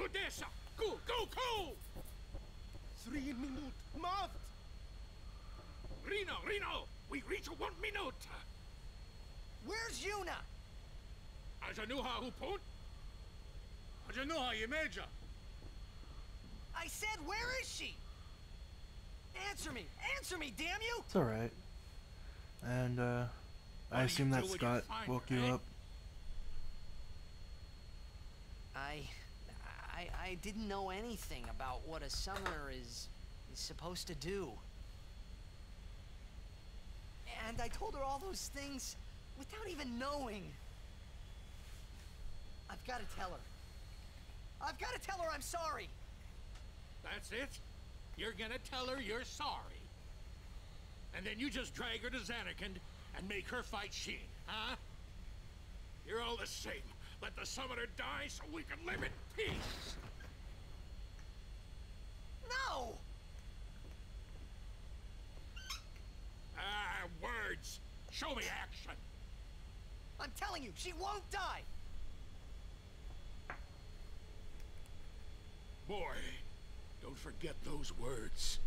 Speaker 8: Odessa! Go, go, go!
Speaker 7: 3 minutes, Maft!
Speaker 8: Reno! We reach 1 minute!
Speaker 5: Where's Yuna?
Speaker 8: Ajanuha hupon? Ajanuha Yemeja!
Speaker 5: I said, where is she? Answer me! Answer me, damn you!
Speaker 2: It's alright. And, I assume that Scott woke you up.
Speaker 5: I didn't know anything about what a summoner is supposed to do. And I told her all those things without even knowing. I've got to tell her. I've got to tell her I'm sorry.
Speaker 8: That's it? You're gonna tell her you're sorry. And then you just drag her to Zanarkand and make her fight Sheen, huh? You're all the same. Let the summoner die so we can live in peace.
Speaker 5: No!
Speaker 8: Ah, words. Show me action.
Speaker 5: I'm telling you, she won't die!
Speaker 8: Boy, don't forget those words.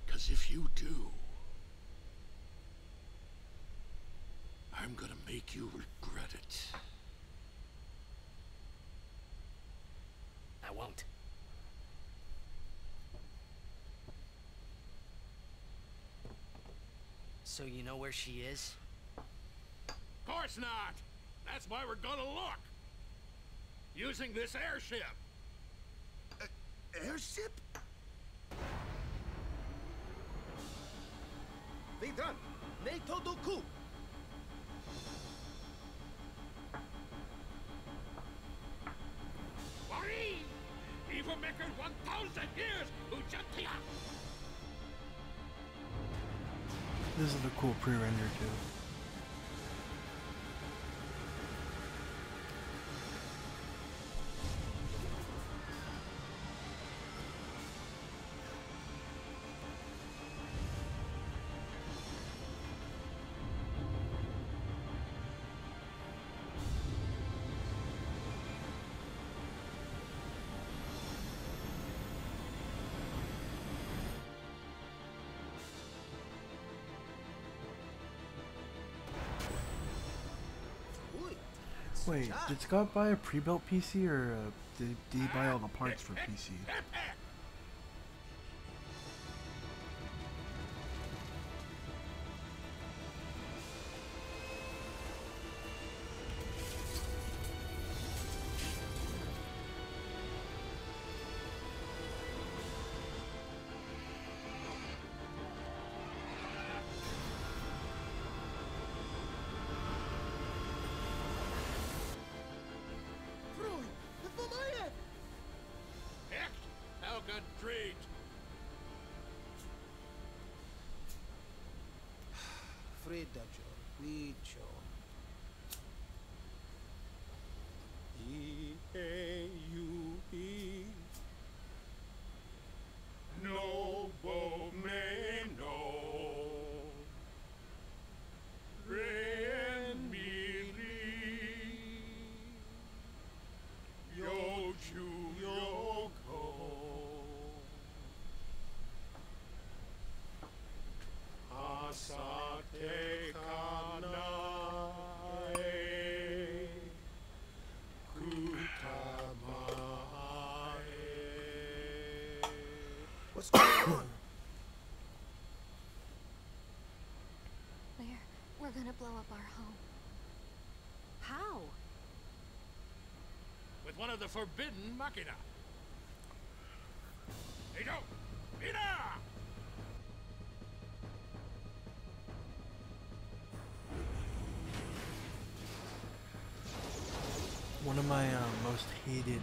Speaker 8: 'Cause if you do, I'm gonna make you regret it.
Speaker 5: I won't. So you know where she is?
Speaker 8: Of course not. That's why we're gonna look. Using this airship.
Speaker 7: Airship?
Speaker 3: They done. Neito doku.
Speaker 8: Wari! Evil Maker 1,000 years! Ujatia!
Speaker 2: This is a cool pre-render too. Wait, did Scott buy a pre-built PC or did he buy all the parts for PC?
Speaker 8: Hecht, Helga Dreht.
Speaker 3: Fredajo, Wicho. E-A-U-E.
Speaker 8: Nobo me no. Re and mi ri. Yo chu yo ko. Asate kanae.
Speaker 3: What's going on?
Speaker 4: We're gonna blow up our home.
Speaker 6: How?
Speaker 8: With one of the forbidden machina. Hey, go! Mina!
Speaker 2: One of my most hated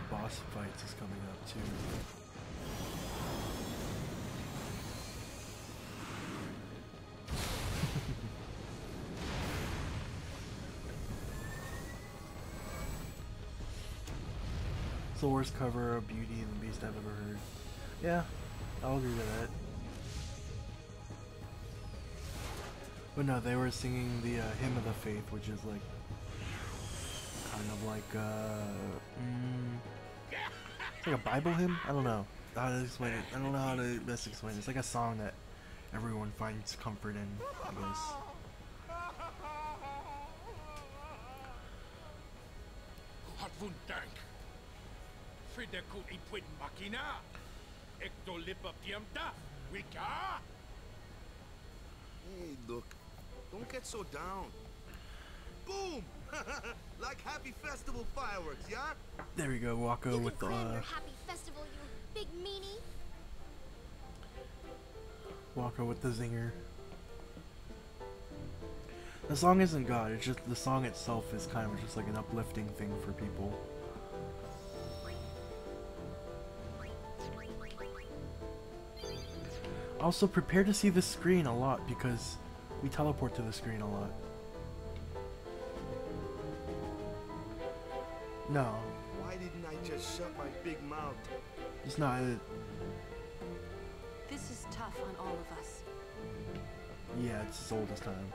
Speaker 2: boss fights is coming up too. It's the worst cover of Beauty and the Beast I've ever heard. Yeah, I'll agree to that. But no, they were singing the Hymn of the Faith, which is like kind of like it's like a Bible hymn. I don't know how to explain it. I don't know how to best explain it. It's like a song that everyone finds comfort in, I guess.
Speaker 8: Hat Dank. Friedekut ipwin machina. Ekto lipa piemta. Wika.
Speaker 7: Hey, look. Don't get so down. Boom! Like happy festival fireworks, yeah?
Speaker 2: There we go, Wako with the
Speaker 4: happy festival, you big meanie.
Speaker 2: Wako with the zinger. The song isn't God, it's just the song itself is kind of just like an uplifting thing for people. Also, prepare to see the screen a lot because we teleport to the screen a lot. No.
Speaker 7: Why didn't I just shut my big mouth?
Speaker 2: It's not it.
Speaker 6: This is tough on all of us.
Speaker 2: Yeah, it's as old as time.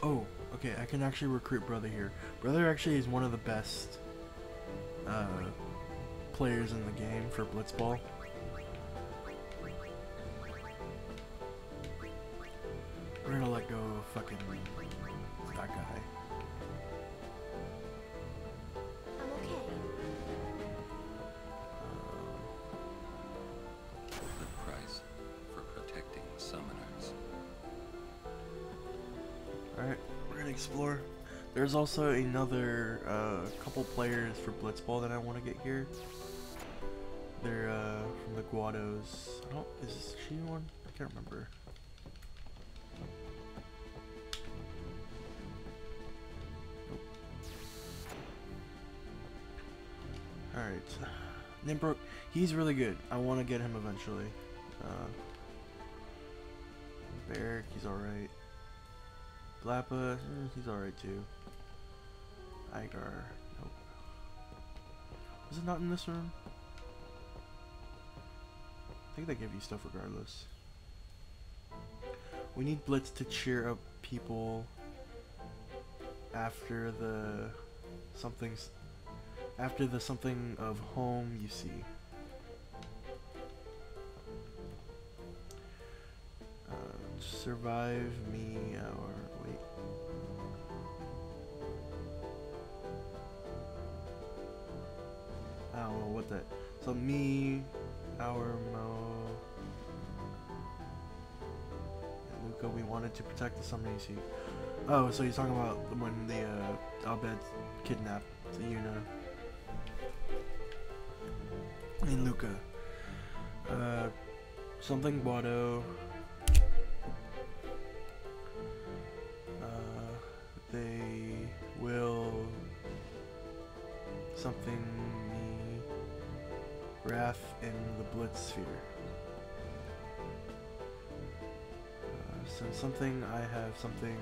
Speaker 2: Oh, okay, I can actually recruit Brother here. Brother actually is one of the best players in the game for Blitzball. We're gonna let go of fucking that guy.
Speaker 4: I'm okay.
Speaker 11: The price for protecting summoners.
Speaker 2: Alright, we're gonna explore. There's also another couple players for Blitzball that I want to get here. They're from the Guados. I don't, is she one? I can't remember. Alright. Nimbrook, he's really good. I want to get him eventually. Barrick, he's alright. Glappa, he's alright too. Igar, nope. Was it not in this room? I think they give you stuff regardless. We need Blitz to cheer up people after the something of home you see. Survive me our wait. I don't know what that. So me, our Mo, and Luca. We wanted to protect the summoning seat. Oh, so you're talking about when the Albed kidnapped Yuna and Luca. Something Guado. They will something me Wrath in the Blitz sphere. Since something I have something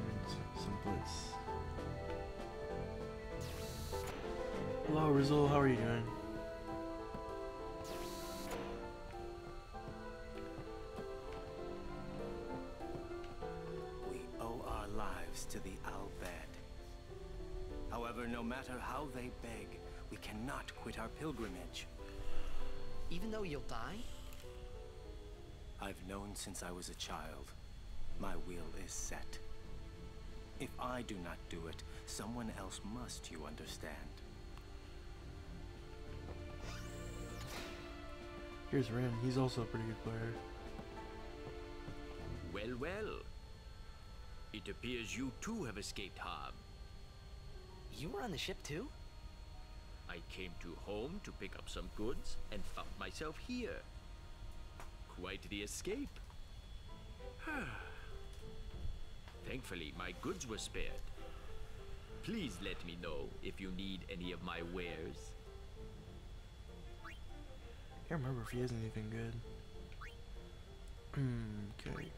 Speaker 2: some Blitz. Hello Rizal, how are you doing?
Speaker 9: To the Albed. However, no matter how they beg, we cannot quit our pilgrimage.
Speaker 5: Even though you'll die?
Speaker 9: I've known since I was a child. My will is set. If I do not do it, someone else must, you understand.
Speaker 2: Here's Rin, he's also a pretty good player.
Speaker 12: Well, well. It appears you too have escaped harm.
Speaker 5: You were on the ship too?
Speaker 12: I came to home to pick up some goods and found myself here. Quite the escape. Thankfully, my goods were spared. Please let me know if you need any of my wares.
Speaker 2: Can't remember if he has anything good. Okay.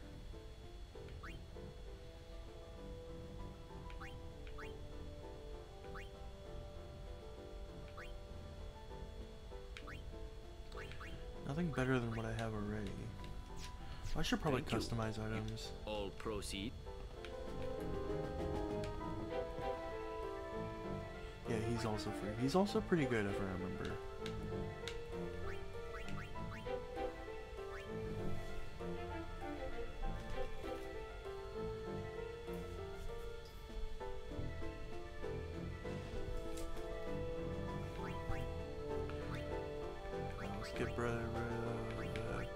Speaker 2: Nothing better than what I have already. I should probably customize items.
Speaker 12: All proceed.
Speaker 2: Yeah, he's also free. He's also pretty good if I remember. Let's get brother Keepa.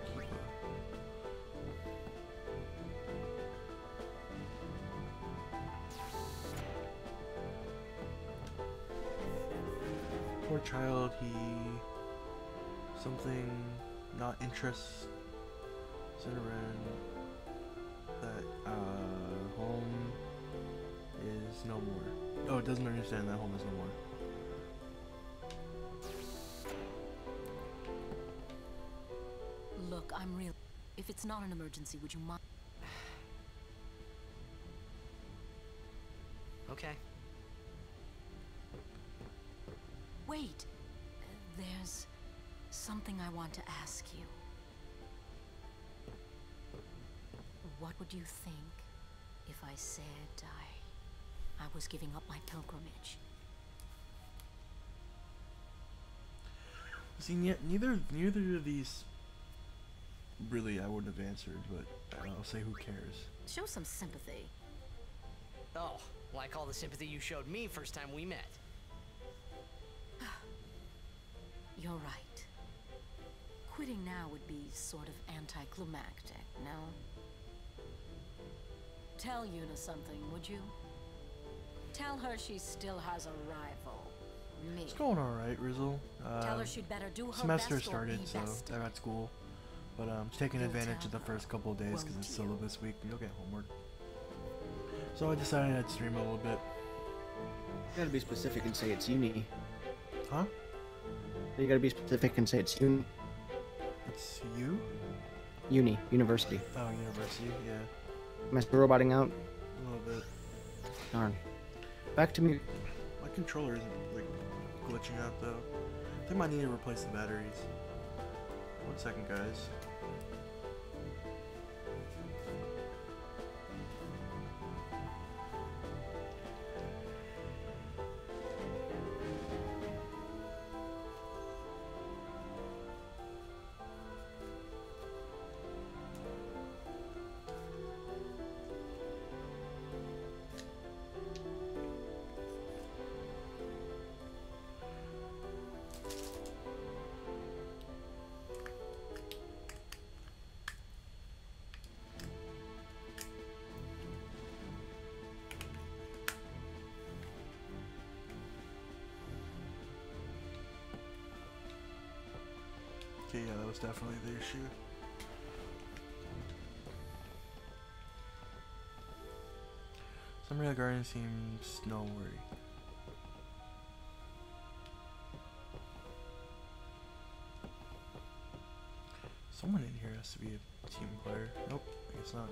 Speaker 2: Poor child, he something not interested in that is no more. Oh, it doesn't understand that home is no more.
Speaker 13: Look, I'm real. If it's not an emergency, would you mind?
Speaker 5: Okay.
Speaker 13: Wait. There's something I want to ask you. What would you think if I said I was giving up my pilgrimage?
Speaker 2: See, neither of these really I wouldn't have answered, but I'll say who cares.
Speaker 13: Show some sympathy.
Speaker 5: Oh, like all the sympathy you showed me first time we met.
Speaker 13: You're right. Quitting now would be sort of anticlimactic, no? Tell Yuna something, would you? Tell her she still has a rival. Me.
Speaker 2: It's going alright, Rizzle.
Speaker 13: Tell her she'd better do her
Speaker 2: semester
Speaker 13: best or
Speaker 2: started,
Speaker 13: be
Speaker 2: so
Speaker 13: bested.
Speaker 2: I'm at school. But taking
Speaker 13: You'll
Speaker 2: advantage of
Speaker 13: tell
Speaker 2: the first couple of days because
Speaker 13: won't
Speaker 2: it's
Speaker 13: you?
Speaker 2: syllabus week. You'll get homework. So I decided I'd stream a little bit.
Speaker 1: You gotta be specific and say it's uni.
Speaker 2: Huh?
Speaker 1: You gotta be specific and say it's uni.
Speaker 2: It's you?
Speaker 1: University.
Speaker 2: Oh, university, yeah.
Speaker 1: Am I still roboting out?
Speaker 2: A little bit.
Speaker 1: Darn. Back to me.
Speaker 2: My controller isn't like glitching out though. I think I might need to replace the batteries. 1 second, guys. Okay, yeah, that was definitely the issue. Summer Garden seems no worry. Someone in here has to be a team player. Nope, I guess not.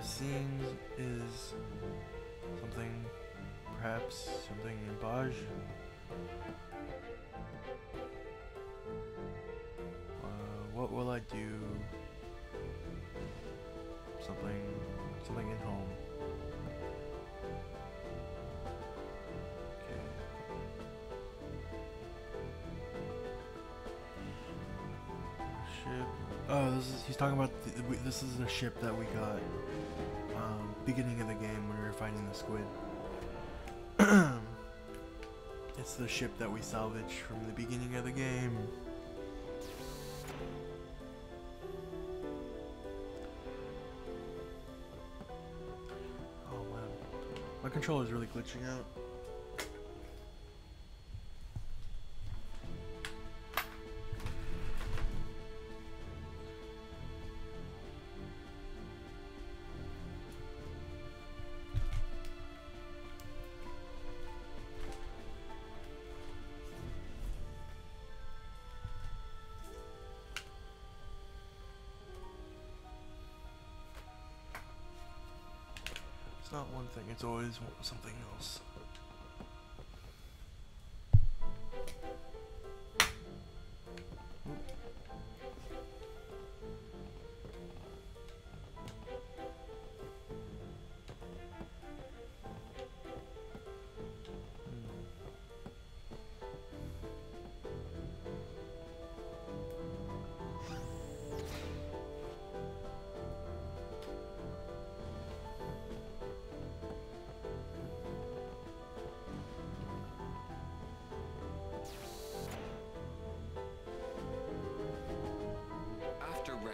Speaker 2: Seeing is something, perhaps something in Baj. What will I do? Something in home. Okay. Ship. Oh, he's talking about this is a ship that we got. Beginning of the game when we were fighting the squid. It's the ship that we salvaged from the beginning of the game. Oh man, my controller is really glitching out. It's not one thing, it's always something else.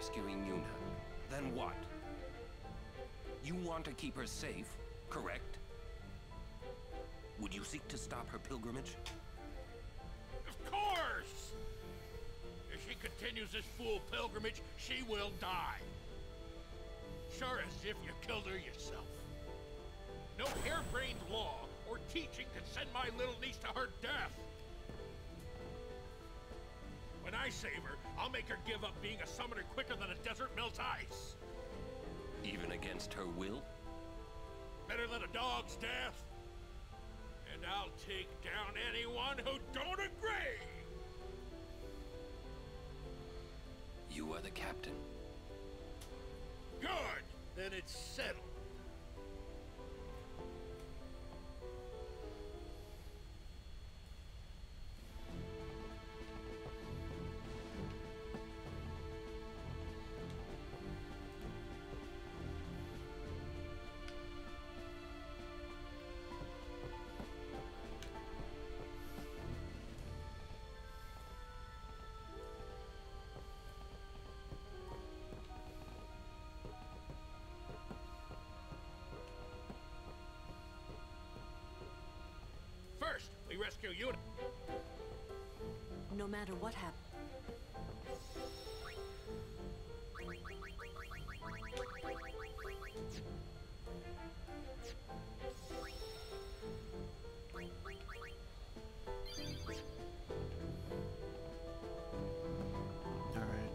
Speaker 14: rescuing Yuna. Then what? You want to keep her safe, correct? Would you seek to stop her pilgrimage?
Speaker 8: Of course! If she continues this fool pilgrimage, she will die. Sure as if you killed her yourself. No harebrained law or teaching can send my little niece to her death. When I save her, I'll make her give up being a summoner quicker than a desert melts ice.
Speaker 14: Even against her will?
Speaker 8: Better than a dog's death. And I'll take down anyone who don't agree.
Speaker 14: You are the captain.
Speaker 8: Good. Then it's settled. First, we rescue Yuna.
Speaker 13: No matter what happens.
Speaker 2: Alright.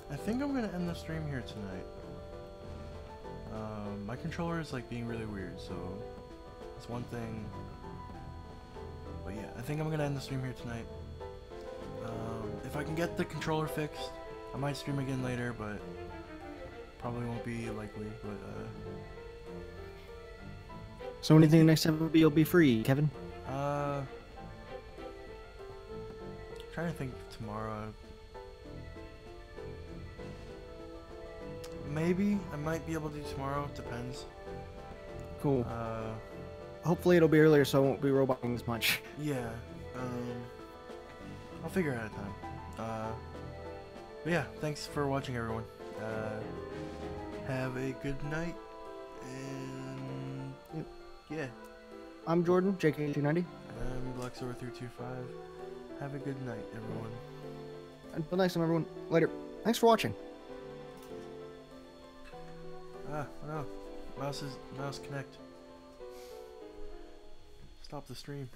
Speaker 2: I think I'm gonna end the stream here tonight. My controller is like being really weird, so that's one thing. But yeah, I think I'm gonna end the stream here tonight. If I can get the controller fixed, I might stream again later, but probably won't be likely. But
Speaker 1: So when do you think next time you'll be free, Kevin?
Speaker 2: Trying to think tomorrow. Maybe I might be able to do tomorrow. Depends.
Speaker 1: Cool. Hopefully it'll be earlier, so I won't be roboting as much.
Speaker 2: Yeah. I'll figure out a time. But yeah, thanks for watching, everyone. Have a good night, and
Speaker 1: yep.
Speaker 2: Yeah.
Speaker 1: I'm Jordan, JK290.
Speaker 2: I'm Blacksilver325. Have a good night, everyone.
Speaker 1: Until next time, everyone. Later. Thanks for watching.
Speaker 2: No. Mouse connect. Stop the stream.